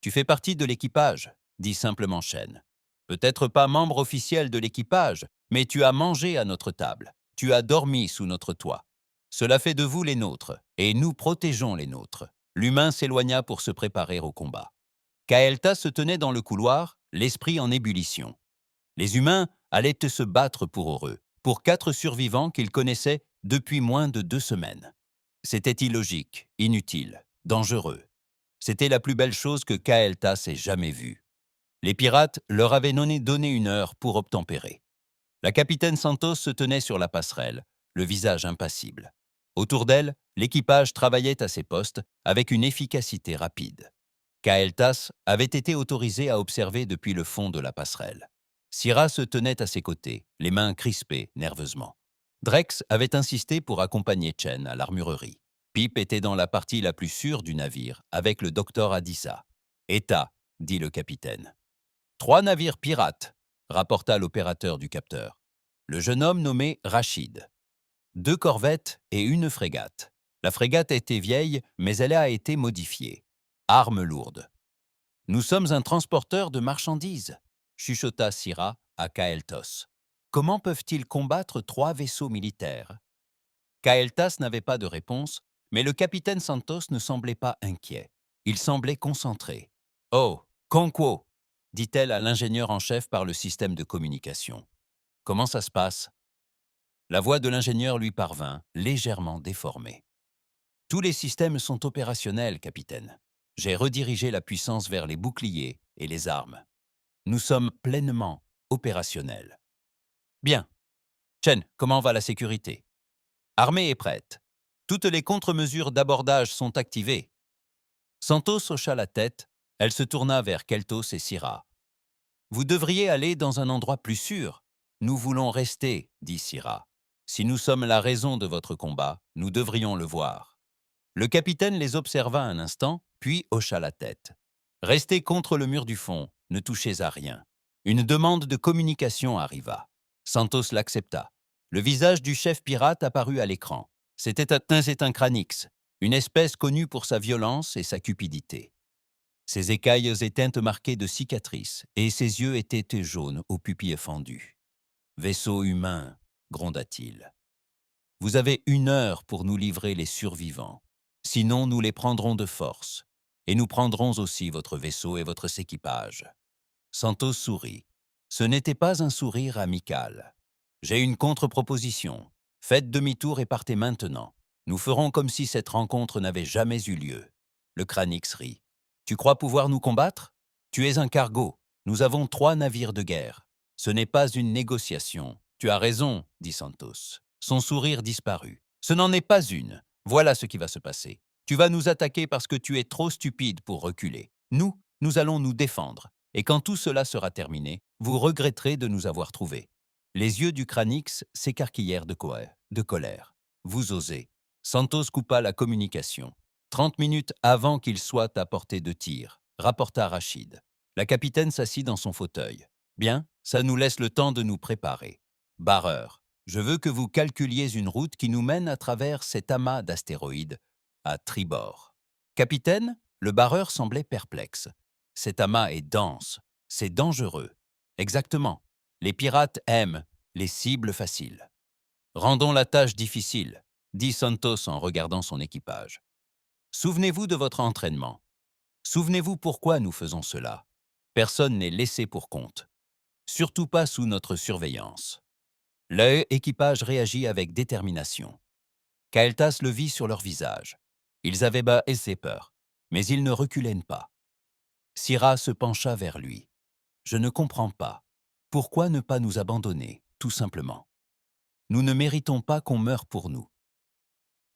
Tu fais partie de l'équipage, dit simplement Chen. Peut-être pas membre officiel de l'équipage, mais tu as mangé à notre table. Tu as dormi sous notre toit. Cela fait de vous les nôtres, et nous protégeons les nôtres. L'humain s'éloigna pour se préparer au combat. Kael'thas se tenait dans le couloir, l'esprit en ébullition. Les humains allaient se battre pour eux, pour 4 survivants qu'ils connaissaient depuis moins de 2 semaines. C'était illogique, inutile, dangereux. C'était la plus belle chose que Kael'thas ait jamais vue. Les pirates leur avaient donné une heure pour obtempérer. La capitaine Santos se tenait sur la passerelle, le visage impassible. Autour d'elle, l'équipage travaillait à ses postes avec une efficacité rapide. Kael'thas avait été autorisé à observer depuis le fond de la passerelle. Syrah se tenait à ses côtés, les mains crispées nerveusement. Drex avait insisté pour accompagner Chen à l'armurerie. Pip était dans la partie la plus sûre du navire, avec le docteur Adissa. « État », dit le capitaine. « 3 navires pirates », rapporta l'opérateur du capteur. Le jeune homme nommé Rachid. 2 corvettes et 1 frégate. La frégate était vieille, mais elle a été modifiée. Armes lourdes. « Nous sommes un transporteur de marchandises », chuchota Syrah à Kael'thas. « Comment peuvent-ils combattre 3 vaisseaux militaires ?» Kael'thas n'avait pas de réponse, mais le capitaine Santos ne semblait pas inquiet. Il semblait concentré. « Oh, Conquo !» dit-elle à l'ingénieur en chef par le système de communication. « Comment ça se passe ?» La voix de l'ingénieur lui parvint, légèrement déformée. « Tous les systèmes sont opérationnels, capitaine. J'ai redirigé la puissance vers les boucliers et les armes. Nous sommes pleinement opérationnels. » Bien. Chen, comment va la sécurité? Armée est prête. Toutes les contre-mesures d'abordage sont activées. Santos hocha la tête. Elle se tourna vers Keltos et Syrah. « Vous devriez aller dans un endroit plus sûr. Nous voulons rester, dit Syrah. Si nous sommes la raison de votre combat, nous devrions le voir. » Le capitaine les observa un instant, puis hocha la tête. « Restez contre le mur du fond, ne touchez à rien. » Une demande de communication arriva. Santos l'accepta. Le visage du chef pirate apparut à l'écran. C'était un Kranix, une espèce connue pour sa violence et sa cupidité. Ses écailles étaient marquées de cicatrices et ses yeux étaient jaunes aux pupilles fendues. « Vaisseau humain, gronda-t-il. Vous avez 1 heure pour nous livrer les survivants. Sinon, nous les prendrons de force. Et nous prendrons aussi votre vaisseau et votre équipage. » Santos sourit. Ce n'était pas un sourire amical. « J'ai une contre-proposition. Faites demi-tour et partez maintenant. Nous ferons comme si cette rencontre n'avait jamais eu lieu. » Le Kranix rit. « Tu crois pouvoir nous combattre? Tu es un cargo. Nous avons 3 navires de guerre. Ce n'est pas une négociation. »« Tu as raison, » dit Santos. Son sourire disparut. « Ce n'en est pas une. Voilà ce qui va se passer. Tu vas nous attaquer parce que tu es trop stupide pour reculer. Nous allons nous défendre. Et quand tout cela sera terminé, vous regretterez de nous avoir trouvés. » Les yeux du Kranix s'écarquillèrent de colère. « Vous osez. » Santos coupa la communication. 30 minutes avant qu'il soit à portée de tir, rapporta Rachid. La capitaine s'assit dans son fauteuil. « Bien, ça nous laisse le temps de nous préparer. Barreur, je veux que vous calculiez une route qui nous mène à travers cet amas d'astéroïdes, à tribord. » Capitaine, le barreur semblait perplexe. « Cet amas est dense, c'est dangereux. » Exactement. Les pirates aiment les cibles faciles. « Rendons la tâche difficile, » dit Santos en regardant son équipage. « Souvenez-vous de votre entraînement. Souvenez-vous pourquoi nous faisons cela. Personne n'est laissé pour compte. Surtout pas sous notre surveillance. » L'œil équipage réagit avec détermination. Kael'thas le vit sur leur visage. Ils avaient baissé peur, mais ils ne reculaient pas. Syrah se pencha vers lui. « Je ne comprends pas. Pourquoi ne pas nous abandonner, tout simplement? Nous ne méritons pas qu'on meure pour nous. »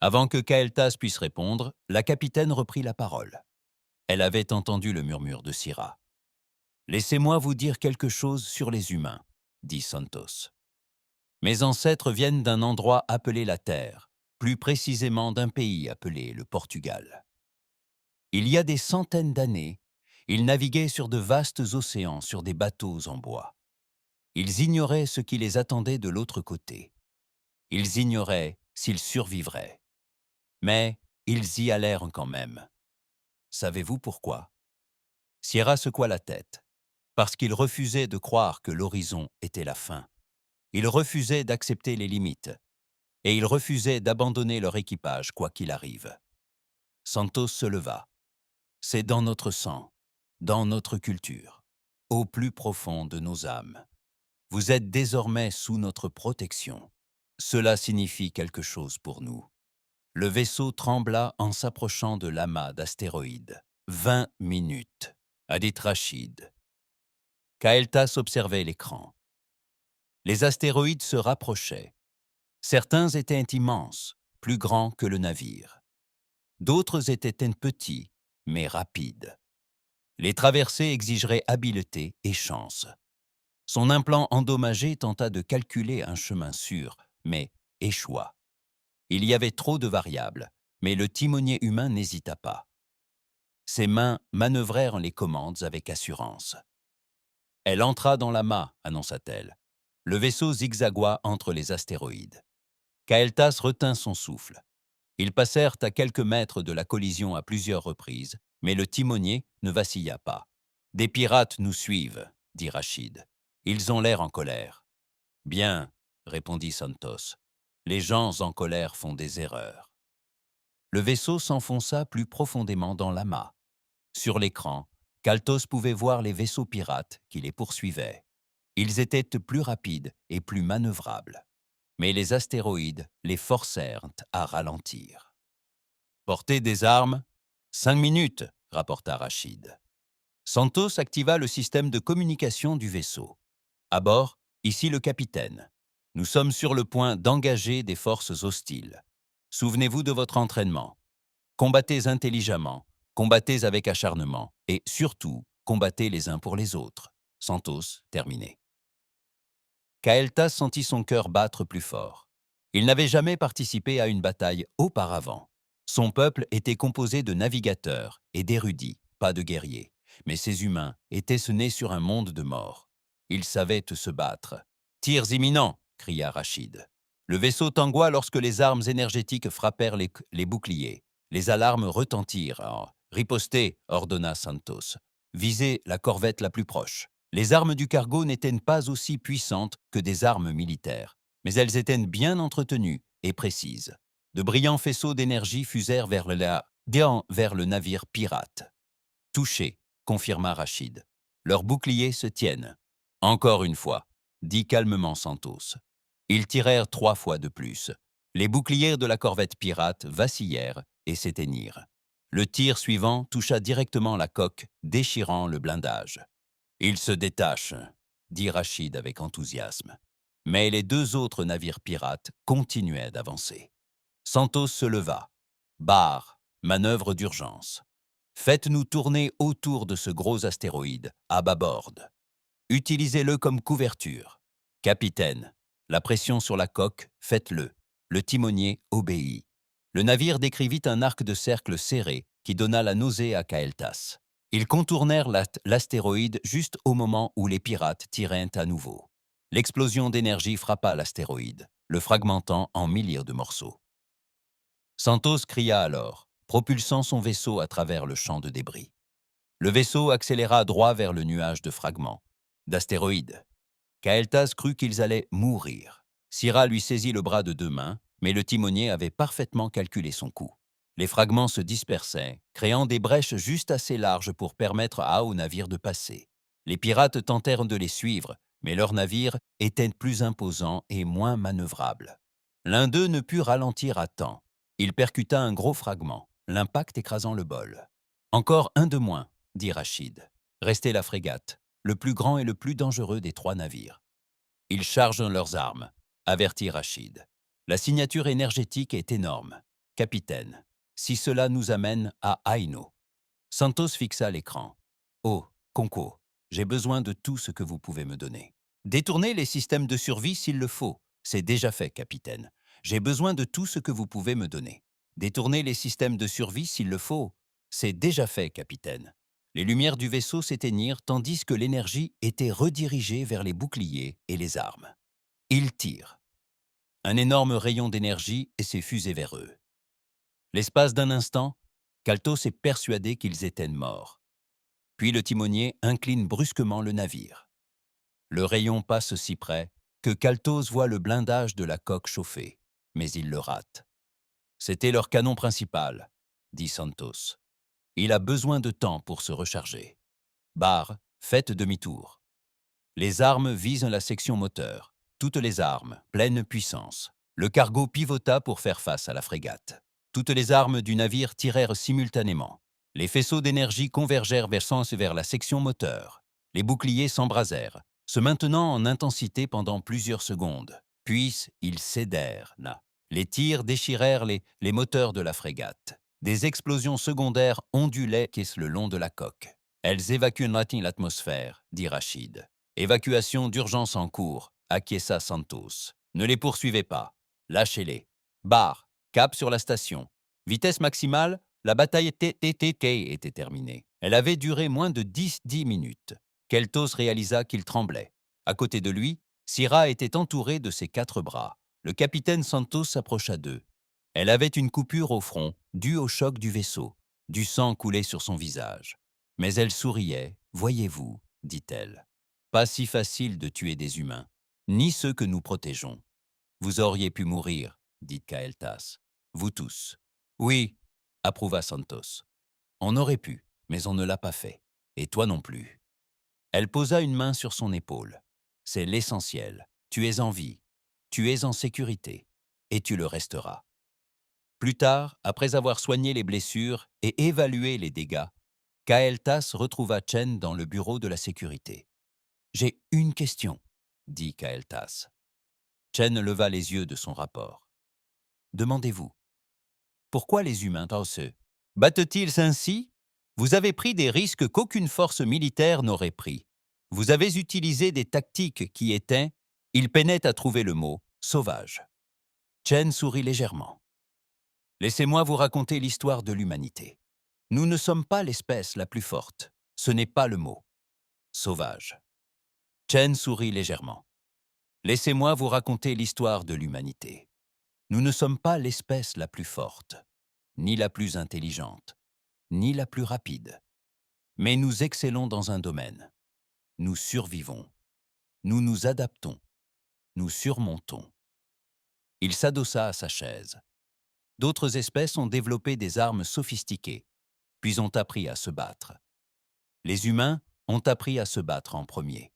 Avant que Kael'thas puisse répondre, la capitaine reprit la parole. Elle avait entendu le murmure de Syrah. « Laissez-moi vous dire quelque chose sur les humains, » dit Santos. « Mes ancêtres viennent d'un endroit appelé la Terre, plus précisément d'un pays appelé le Portugal. Il y a des centaines d'années, ils naviguaient sur de vastes océans sur des bateaux en bois. Ils ignoraient ce qui les attendait de l'autre côté. Ils ignoraient s'ils survivraient. Mais ils y allèrent quand même. Savez-vous pourquoi? » Syrah secoua la tête. Parce qu'ils refusaient de croire que l'horizon était la fin. Ils refusaient d'accepter les limites. Et ils refusaient d'abandonner leur équipage, quoi qu'il arrive. Santos se leva. « C'est dans notre sang, dans notre culture, au plus profond de nos âmes. Vous êtes désormais sous notre protection. Cela signifie quelque chose pour nous. » Le vaisseau trembla en s'approchant de l'amas d'astéroïdes. 20 minutes, a dit Rachid. Kael'thas observait l'écran. Les astéroïdes se rapprochaient. Certains étaient immenses, plus grands que le navire. D'autres étaient petits, mais rapides. Les traversées exigeraient habileté et chance. Son implant endommagé tenta de calculer un chemin sûr, mais échoua. Il y avait trop de variables, Mais le timonier humain n'hésita pas. Ses mains manœuvrèrent les commandes avec assurance. Elle entra dans la mât, annonça-t-elle. Le vaisseau zigzagua entre les astéroïdes. Kael'thas retint son souffle. Ils passèrent à quelques mètres de la collision à plusieurs reprises, mais le timonier ne vacilla pas. « Des pirates nous suivent, » dit Rachid. « Ils ont l'air en colère. »« Bien, » répondit Santos. « Les gens en colère font des erreurs. » Le vaisseau s'enfonça plus profondément dans l'amas. Sur l'écran, Kaltos pouvait voir les vaisseaux pirates qui les poursuivaient. Ils étaient plus rapides et plus manœuvrables. Mais les astéroïdes les forcèrent à ralentir. « Portez des armes ?»« 5 minutes » rapporta Rachid. Santos activa le système de communication du vaisseau. « À bord, ici le capitaine. Nous sommes sur le point d'engager des forces hostiles. Souvenez-vous de votre entraînement. Combattez intelligemment, combattez avec acharnement et, surtout, combattez les uns pour les autres. » Santos terminé. Kael'thas sentit son cœur battre plus fort. Il n'avait jamais participé à une bataille auparavant. Son peuple était composé de navigateurs et d'érudits, pas de guerriers. Mais ces humains étaient nés sur un monde de morts. Ils savaient se battre. « Tirs imminents !» cria Rachid. Le vaisseau tangua lorsque les armes énergétiques frappèrent les boucliers. Les alarmes retentirent. « Ripostez !» ordonna Santos. « Visez la corvette la plus proche. » Les armes du cargo n'étaient pas aussi puissantes que des armes militaires, mais elles étaient bien entretenues et précises. De brillants faisceaux d'énergie fusèrent vers le navire pirate. « Touché !» confirma Rachid. « Leurs boucliers se tiennent. »« Encore une fois !» dit calmement Santos. Ils tirèrent 3 fois de plus. Les boucliers de la corvette pirate vacillèrent et s'éteignirent. Le tir suivant toucha directement la coque, déchirant le blindage. « Il se détache », dit Rachid avec enthousiasme. Mais les 2 autres navires pirates continuaient d'avancer. Santos se leva. « Barre, manœuvre d'urgence. Faites-nous tourner autour de ce gros astéroïde, à bâbord. Utilisez-le comme couverture. Capitaine, la pression sur la coque, faites-le. » Le timonier obéit. Le navire décrivit un arc de cercle serré qui donna la nausée à Kael'thas. Ils contournèrent l'astéroïde juste au moment où les pirates tiraient à nouveau. L'explosion d'énergie frappa l'astéroïde, le fragmentant en milliers de morceaux. Santos cria alors, propulsant son vaisseau à travers le champ de débris. Le vaisseau accéléra droit vers le nuage de fragments, d'astéroïdes. Kael'thas crut qu'ils allaient mourir. Syrah lui saisit le bras de 2 mains, mais le timonier avait parfaitement calculé son coup. Les fragments se dispersaient, créant des brèches juste assez larges pour permettre au navire de passer. Les pirates tentèrent de les suivre, mais leur navire était plus imposant et moins manœuvrable. L'un d'eux ne put ralentir à temps. Il percuta un gros fragment, l'impact écrasant le bol. « Encore un de moins », dit Rachid. « Restait la frégate, le plus grand et le plus dangereux des 3 navires. » « Ils chargent leurs armes », avertit Rachid. « La signature énergétique est énorme. Capitaine, si cela nous amène à Aino. » Santos fixa l'écran. « Oh, Conco, j'ai besoin de tout ce que vous pouvez me donner. Détournez les systèmes de survie s'il le faut. C'est déjà fait, capitaine. J'ai besoin de tout ce que vous pouvez me donner. Détournez les systèmes de survie s'il le faut. C'est déjà fait, capitaine. » Les lumières du vaisseau s'éteignirent tandis que l'énergie était redirigée vers les boucliers et les armes. Ils tirent. Un énorme rayon d'énergie s'est fusé vers eux. L'espace d'un instant, Kal'thas est persuadé qu'ils étaient morts. Puis le timonier incline brusquement le navire. Le rayon passe si près que Kal'thas voit le blindage de la coque chauffer, mais il le rate. « C'était leur canon principal », dit Santos. « Il a besoin de temps pour se recharger. Barre, faites demi-tour. » Les armes visent la section moteur. Toutes les armes, pleine puissance. Le cargo pivota pour faire face à la frégate. Toutes les armes du navire tirèrent simultanément. Les faisceaux d'énergie convergèrent vers la section moteur. Les boucliers s'embrasèrent, se maintenant en intensité pendant plusieurs secondes. Puis, ils cédèrent. Les tirs déchirèrent les moteurs de la frégate. Des explosions secondaires ondulaient le long de la coque. « Elles évacuent l'atmosphère », dit Rachid. « Évacuation d'urgence en cours », acquiesça Santos. « Ne les poursuivez pas. Lâchez-les. Barre, cap sur la station. Vitesse maximale, la bataille était terminée. Elle avait duré moins de 10 minutes. Keltos réalisa qu'il tremblait. À côté de lui, Syrah était entourée de ses 4 bras. Le capitaine Santos s'approcha d'eux. Elle avait une coupure au front, due au choc du vaisseau. Du sang coulait sur son visage. Mais elle souriait. « Voyez-vous, dit-elle, pas si facile de tuer des humains, ni ceux que nous protégeons. Vous auriez pu mourir, dit Kael'thas. Vous tous. Oui, approuva Santos. On aurait pu, mais on ne l'a pas fait. Et toi non plus. Elle posa une main sur son épaule. C'est l'essentiel. Tu es en vie. Tu es en sécurité. Et tu le resteras. Plus tard, après avoir soigné les blessures et évalué les dégâts, Kael'thas retrouva Chen dans le bureau de la sécurité. « J'ai une question, dit Kael'thas. Chen leva les yeux de son rapport. « Demandez-vous, pourquoi les humains se battent-ils ainsi? Vous avez pris des risques qu'aucune force militaire n'aurait pris. Vous avez utilisé des tactiques qui étaient, il peinait à trouver le mot, sauvage. » Chen sourit légèrement. « Laissez-moi vous raconter l'histoire de l'humanité. Nous ne sommes pas l'espèce la plus forte. Ce n'est pas le mot. Sauvage. » Chen sourit légèrement. « Laissez-moi vous raconter l'histoire de l'humanité. Nous ne sommes pas l'espèce la plus forte, ni la plus intelligente, ni la plus rapide. Mais nous excellons dans un domaine. Nous survivons. Nous nous adaptons. Nous surmontons. » Il s'adossa à sa chaise. D'autres espèces ont développé des armes sophistiquées, puis ont appris à se battre. Les humains ont appris à se battre en premier.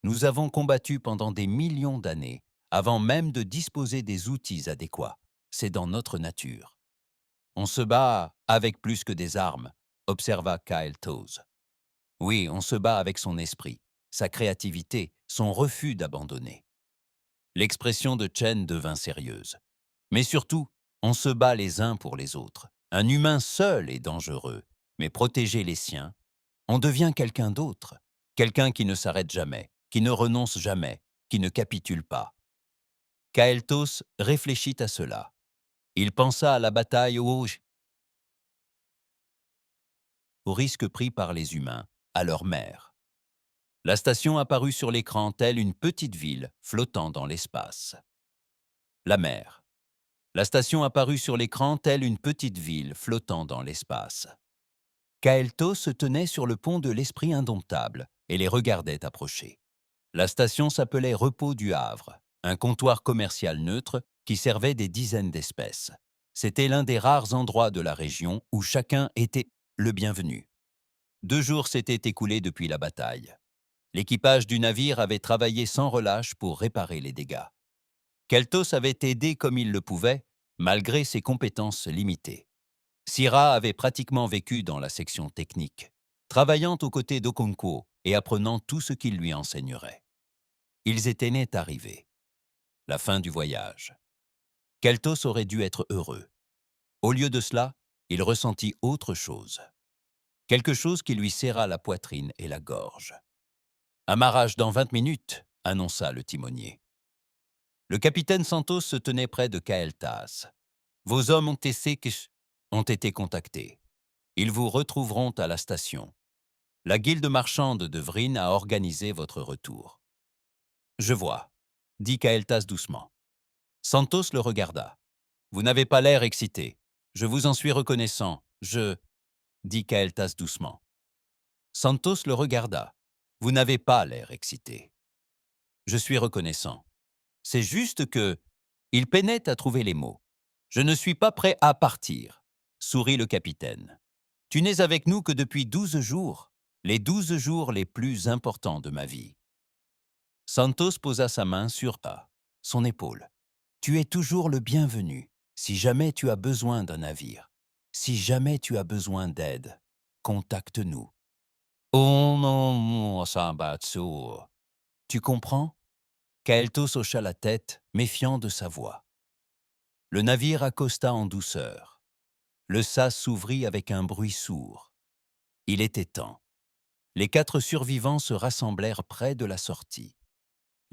Nous avons combattu pendant des millions d'années, avant même de disposer des outils adéquats. C'est dans notre nature. On se bat avec plus que des armes, observa Kael'thas. Oui, on se bat avec son esprit, sa créativité, son refus d'abandonner. L'expression de Chen devint sérieuse. Mais surtout, on se bat les uns pour les autres. Un humain seul est dangereux, mais protéger les siens, on devient quelqu'un d'autre, quelqu'un qui ne s'arrête jamais, qui ne renonce jamais, qui ne capitule pas. Kael'thas réfléchit à cela. Il pensa à la bataille au risque pris par les humains, à leur mère. La station apparut sur l'écran telle une petite ville flottant dans l'espace. La mer. La station apparut sur l'écran telle une petite ville flottant dans l'espace. Kael'thas se tenait sur le pont de l'Esprit indomptable et les regardait approcher. La station s'appelait Repos du Havre, un comptoir commercial neutre qui servait des dizaines d'espèces. C'était l'un des rares endroits de la région où chacun était le bienvenu. 2 jours s'étaient écoulés depuis la bataille. L'équipage du navire avait travaillé sans relâche pour réparer les dégâts. Keltos avait aidé comme il le pouvait, malgré ses compétences limitées. Syrah avait pratiquement vécu dans la section technique, travaillant aux côtés d'Okonkwo et apprenant tout ce qu'il lui enseignerait. Ils étaient nés arrivés. La fin du voyage. Keltos aurait dû être heureux. Au lieu de cela, il ressentit autre chose. Quelque chose qui lui serra la poitrine et la gorge. « Amarrage dans 20 minutes », annonça le timonier. Le capitaine Santos se tenait près de Kael'thas. « Vos hommes ont été contactés. Ils vous retrouveront à la station. La guilde marchande de Vryn a organisé votre retour. »« Je vois, » dit Kael'thas doucement. Santos le regarda. « Vous n'avez pas l'air excité. Je vous en suis reconnaissant. Dit Kael'thas doucement. Santos le regarda. « Vous n'avez pas l'air excité. »« Je suis reconnaissant. C'est juste que... » Il peinait à trouver les mots. « Je ne suis pas prêt à partir, » sourit le capitaine. « Tu n'es avec nous que depuis 12 jours, les 12 jours les plus importants de ma vie. » Santos posa sa main sur son épaule. « Tu es toujours le bienvenu, si jamais tu as besoin d'un navire. Si jamais tu as besoin d'aide, contacte-nous. » « Oh non, Sambatsu. » « Tu comprends ?» Kael'thas hocha la tête, méfiant de sa voix. Le navire accosta en douceur. Le sas s'ouvrit avec un bruit sourd. Il était temps. Les 4 survivants se rassemblèrent près de la sortie.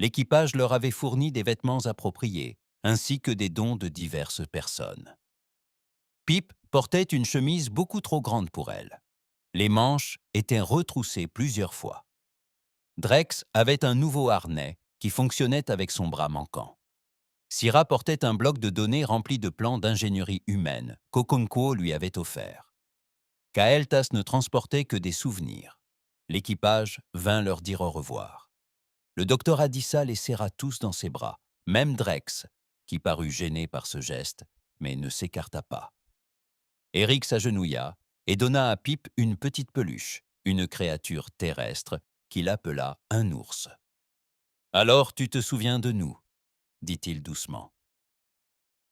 L'équipage leur avait fourni des vêtements appropriés, ainsi que des dons de diverses personnes. Pip portait une chemise beaucoup trop grande pour elle. Les manches étaient retroussées plusieurs fois. Drex avait un nouveau harnais qui fonctionnait avec son bras manquant. Syrah portait un bloc de données rempli de plans d'ingénierie humaine qu'Okonkwo lui avait offert. Kael'thas ne transportait que des souvenirs. L'équipage vint leur dire au revoir. Le docteur Adissa les serra tous dans ses bras, même Drex, qui parut gêné par ce geste, mais ne s'écarta pas. Eric s'agenouilla et donna à Pip une petite peluche, une créature terrestre qu'il appela un ours. « Alors tu te souviens de nous » dit-il doucement.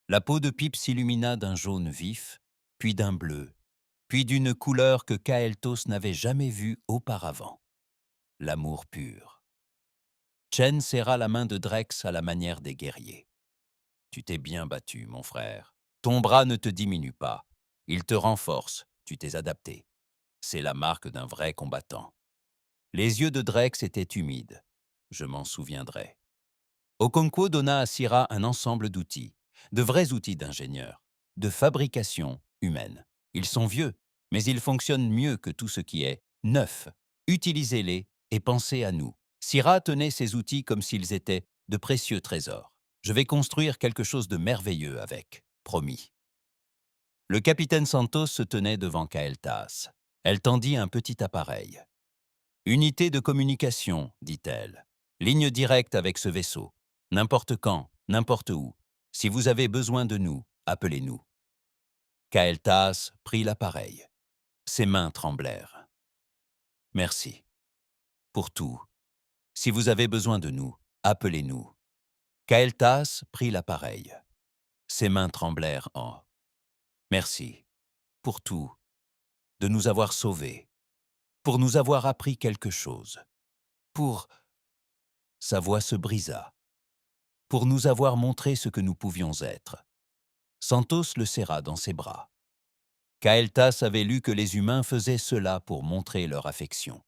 La peau de Pip s'illumina d'un jaune vif, puis d'un bleu, puis d'une couleur que Kael'thas n'avait jamais vue auparavant. L'amour pur. Chen serra la main de Drex à la manière des guerriers. « Tu t'es bien battu, mon frère. Ton bras ne te diminue pas. Il te renforce, tu t'es adapté. C'est la marque d'un vrai combattant. » Les yeux de Drex étaient humides. Je m'en souviendrai. Okonkwo donna à Syrah un ensemble d'outils, de vrais outils d'ingénieur, de fabrication humaine. Ils sont vieux, mais ils fonctionnent mieux que tout ce qui est neuf. Utilisez-les et pensez à nous. Syrah tenait ces outils comme s'ils étaient de précieux trésors. Je vais construire quelque chose de merveilleux avec, promis. Le capitaine Santos se tenait devant Kael'thas. Elle tendit un petit appareil. « Unité de communication, dit-elle. Ligne directe avec ce vaisseau. N'importe quand, n'importe où. Si vous avez besoin de nous, appelez-nous. » Kael'thas prit l'appareil. Ses mains tremblèrent. « Merci. Pour tout. Si vous avez besoin de nous, appelez-nous. » Kael'thas prit l'appareil. Ses mains tremblèrent en « Merci. Pour tout. De nous avoir sauvés. Pour nous avoir appris quelque chose. Pour… » Sa voix se brisa. « Pour nous avoir montré ce que nous pouvions être. » Santos le serra dans ses bras. Kael'thas avait lu que les humains faisaient cela pour montrer leur affection.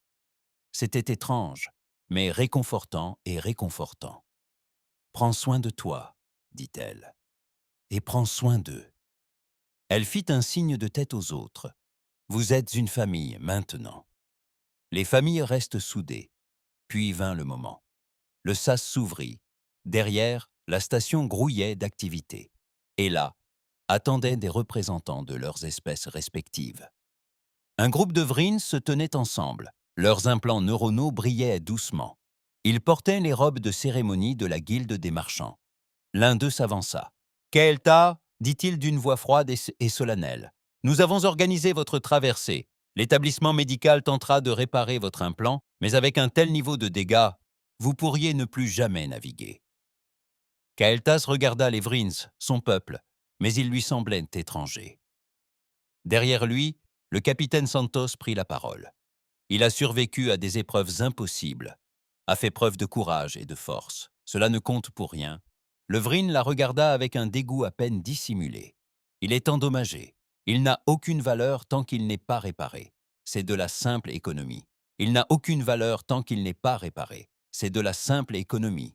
C'était étrange, mais réconfortant et réconfortant. « Prends soin de toi, » dit-elle, « et prends soin d'eux. » Elle fit un signe de tête aux autres. « Vous êtes une famille maintenant. » Les familles restent soudées. Puis vint le moment. Le sas s'ouvrit. Derrière, la station grouillait d'activité. Et là, attendaient des représentants de leurs espèces respectives. Un groupe de Vrins se tenait ensemble. Leurs implants neuronaux brillaient doucement. Ils portaient les robes de cérémonie de la guilde des marchands. L'un d'eux s'avança. « Kael'thas, dit-il d'une voix froide et solennelle, nous avons organisé votre traversée. L'établissement médical tentera de réparer votre implant, mais avec un tel niveau de dégâts, vous pourriez ne plus jamais naviguer. » Kael'thas regarda les Vrins, son peuple, mais ils lui semblaient étrangers. Derrière lui, le capitaine Santos prit la parole. Il a survécu à des épreuves impossibles, a fait preuve de courage et de force. Cela ne compte pour rien. Le Vryn la regarda avec un dégoût à peine dissimulé. Il est endommagé. Il n'a aucune valeur tant qu'il n'est pas réparé. C'est de la simple économie. Il n'a aucune valeur tant qu'il n'est pas réparé. C'est de la simple économie.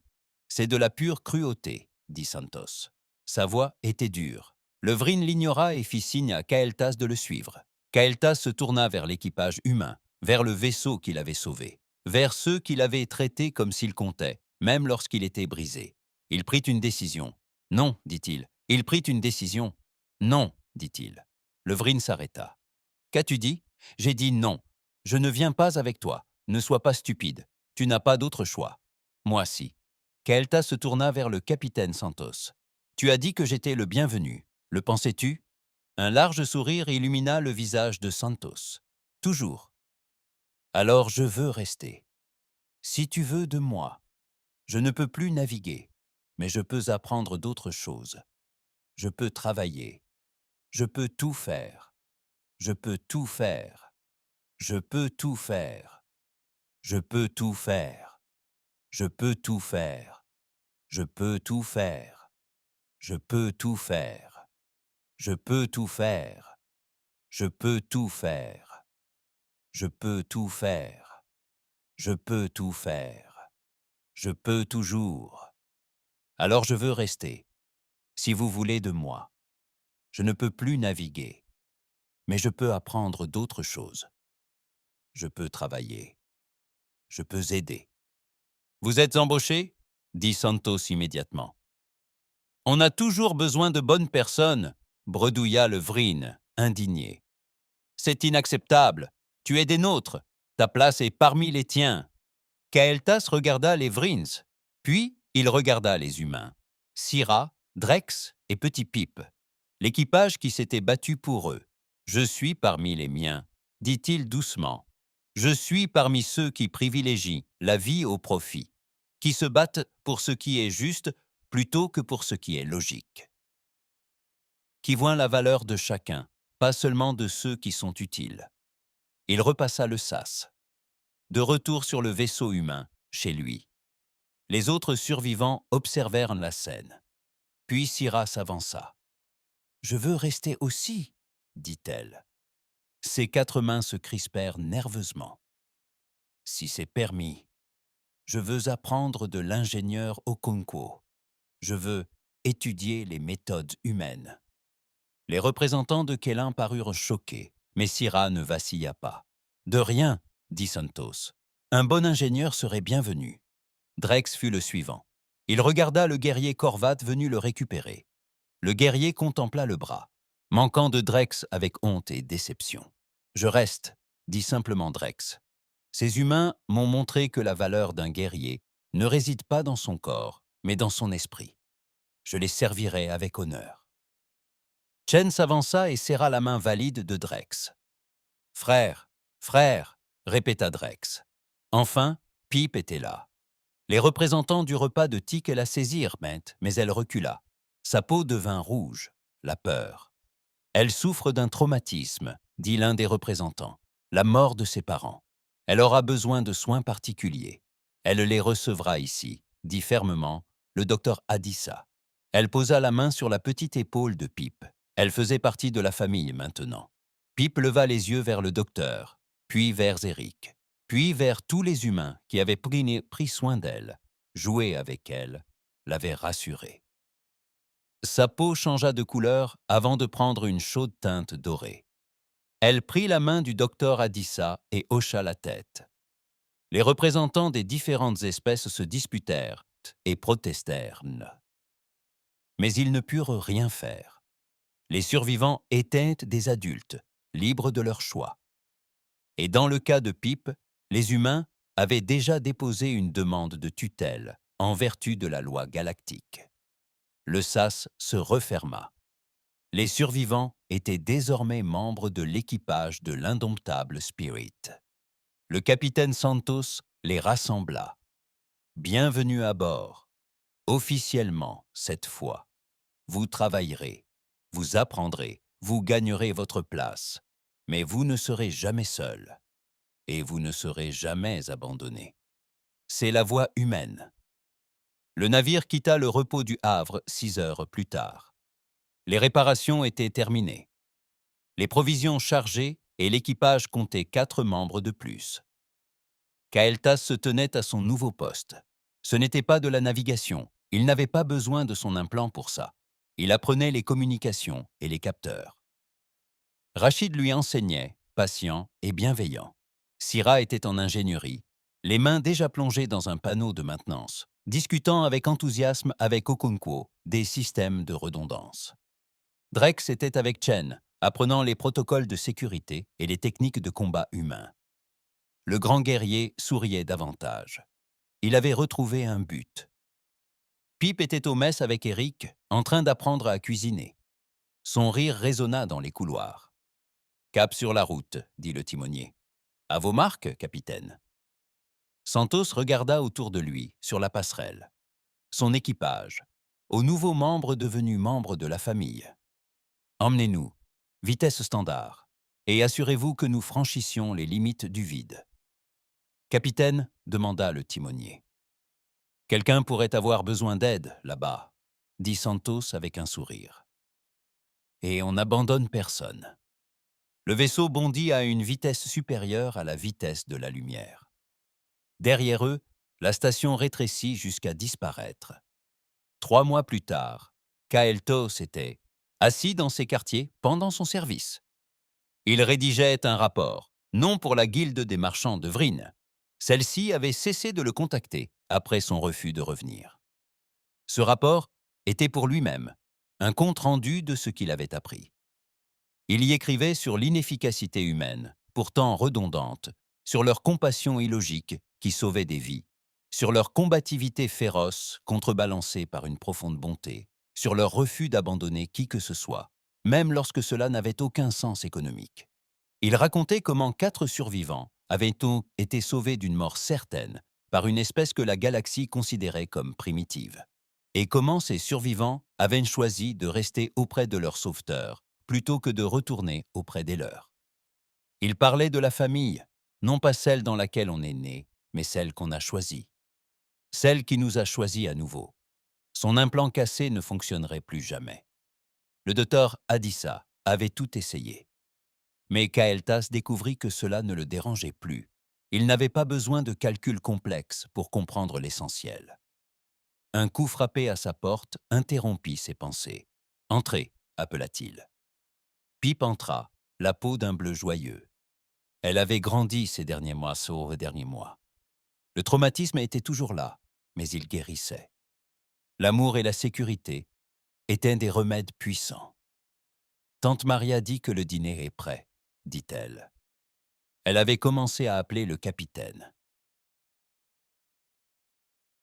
C'est de la pure cruauté, dit Santos. Sa voix était dure. Le Vryn l'ignora et fit signe à Kael'thas de le suivre. Kael'thas se tourna vers l'équipage humain, vers le vaisseau qu'il avait sauvé, vers ceux qu'il avait traités comme s'ils comptaient, même lorsqu'il était brisé. Il prit une décision. « Non, dit-il. Il prit une décision. »« Non, dit-il. » Le Vryn s'arrêta. « Qu'as-tu dit ?»« J'ai dit non. Je ne viens pas avec toi. Ne sois pas stupide. Tu n'as pas d'autre choix. »« Moi si. » Kael'thas se tourna vers le capitaine Santos. « Tu as dit que j'étais le bienvenu. Le pensais-tu ?» Un large sourire illumina le visage de Santos. « Toujours. »« Alors je veux rester. Si tu veux de moi. Je ne peux plus naviguer, mais je peux apprendre d'autres choses. Je peux travailler. Je peux tout faire. Je peux tout faire. Je peux tout faire. Je peux tout faire. Je peux tout faire. Je peux tout faire. Je peux tout faire. Je peux tout faire. Je peux tout faire. Je peux tout faire. Je peux tout faire. Je peux toujours. Alors je veux rester, si vous voulez de moi. Je ne peux plus naviguer, mais je peux apprendre d'autres choses. Je peux travailler. Je peux aider. Vous êtes embauché? Dit Santos immédiatement. On a toujours besoin de bonnes personnes, bredouilla le Vryn, indigné. C'est inacceptable. Tu es des nôtres. Ta place est parmi les tiens. Kael'thas regarda les Vryns, puis il regarda les humains. Syrah, Drex et Petit Pip, l'équipage qui s'était battu pour eux. Je suis parmi les miens, dit-il doucement. Je suis parmi ceux qui privilégient la vie au profit, qui se battent pour ce qui est juste plutôt que pour ce qui est logique. Qui voient la valeur de chacun, pas seulement de ceux qui sont utiles. Il repassa le sas. De retour sur le vaisseau humain, chez lui. Les autres survivants observèrent la scène. Puis Syrah s'avança. « Je veux rester aussi, dit-elle. Ses 4 mains se crispèrent nerveusement. Si c'est permis, je veux apprendre de l'ingénieur Okonkwo. Je veux étudier les méthodes humaines. Les représentants de Kélin parurent choqués, mais Syrah ne vacilla pas. De rien, dit Santos. Un bon ingénieur serait bienvenu. Drex fut le suivant. Il regarda le guerrier Korvat venu le récupérer. Le guerrier contempla le bras, manquant de Drex avec honte et déception. « Je reste », dit simplement Drex. Ces humains m'ont montré que la valeur d'un guerrier ne réside pas dans son corps, mais dans son esprit. Je les servirai avec honneur. Chen s'avança et serra la main valide de Drex. « Frère, frère », répéta Drex. Enfin, Pip était là. Les représentants du repas de Tik la saisirent, mais elle recula. Sa peau devint rouge, la peur. Elle souffre d'un traumatisme, dit l'un des représentants, la mort de ses parents. Elle aura besoin de soins particuliers. Elle les recevra ici, dit fermement le docteur Adissa. Elle posa la main sur la petite épaule de Pip. Elle faisait partie de la famille maintenant. Pip leva les yeux vers le docteur, puis vers Zérik, puis vers tous les humains qui avaient pris soin d'elle, joué avec elle, l'avaient rassurée. Sa peau changea de couleur avant de prendre une chaude teinte dorée. Elle prit la main du docteur Adissa et hocha la tête. Les représentants des différentes espèces se disputèrent et protestèrent. Mais ils ne purent rien faire. Les survivants étaient des adultes, libres de leur choix. Et dans le cas de Pip, les humains avaient déjà déposé une demande de tutelle en vertu de la loi galactique. Le sas se referma. Les survivants étaient désormais membres de l'équipage de l'indomptable Spirit. Le capitaine Santos les rassembla. « Bienvenue à bord. Officiellement, cette fois. Vous travaillerez, vous apprendrez, vous gagnerez votre place. Mais vous ne serez jamais seul. Et vous ne serez jamais abandonné. C'est la voie humaine. » Le navire quitta le repos du Havre 6 heures plus tard. Les réparations étaient terminées. Les provisions chargées et l'équipage comptait 4 membres de plus. Kael'thas se tenait à son nouveau poste. Ce n'était pas de la navigation. Il n'avait pas besoin de son implant pour ça. Il apprenait les communications et les capteurs. Rachid lui enseignait, patient et bienveillant. Syrah était en ingénierie, les mains déjà plongées dans un panneau de maintenance, discutant avec enthousiasme avec Okonkwo des systèmes de redondance. Drex était avec Chen, apprenant les protocoles de sécurité et les techniques de combat humain. Le grand guerrier souriait davantage. Il avait retrouvé un but. Pip était aux messes avec Eric, en train d'apprendre à cuisiner. Son rire résonna dans les couloirs. « Cap sur la route », dit le timonier. « À vos marques, capitaine. » Santos regarda autour de lui, sur la passerelle. Son équipage, aux nouveaux membres devenus membres de la famille. « Emmenez-nous, vitesse standard, et assurez-vous que nous franchissions les limites du vide. »« Capitaine, » demanda le timonier. « Quelqu'un pourrait avoir besoin d'aide, là-bas, » dit Santos avec un sourire. « Et on n'abandonne personne. » Le vaisseau bondit à une vitesse supérieure à la vitesse de la lumière. Derrière eux, la station rétrécit jusqu'à disparaître. 3 mois plus tard, Kael'thas était assis dans ses quartiers pendant son service. Il rédigeait un rapport, non pour la guilde des marchands de Vryn. Celle-ci avait cessé de le contacter après son refus de revenir. Ce rapport était pour lui-même un compte-rendu de ce qu'il avait appris. Il y écrivait sur l'inefficacité humaine, pourtant redondante, sur leur compassion illogique qui sauvait des vies, sur leur combativité féroce contrebalancée par une profonde bonté, sur leur refus d'abandonner qui que ce soit, même lorsque cela n'avait aucun sens économique. Il racontait comment 4 survivants avaient été sauvés d'une mort certaine par une espèce que la galaxie considérait comme primitive, et comment ces survivants avaient choisi de rester auprès de leur sauveteur plutôt que de retourner auprès des leurs. Il parlait de la famille, non pas celle dans laquelle on est né, mais celle qu'on a choisie, celle qui nous a choisis à nouveau. Son implant cassé ne fonctionnerait plus jamais. Le docteur Adissa avait tout essayé. Mais Kael'thas découvrit que cela ne le dérangeait plus. Il n'avait pas besoin de calculs complexes pour comprendre l'essentiel. Un coup frappé à sa porte interrompit ses pensées. « Entrez », appela-t-il. Pip entra, la peau d'un bleu joyeux. Elle avait grandi ces derniers mois, sauve derniers mois. Le traumatisme était toujours là, mais il guérissait. L'amour et la sécurité étaient des remèdes puissants. « Tante Maria dit que le dîner est prêt », dit-elle. Elle avait commencé à appeler le capitaine.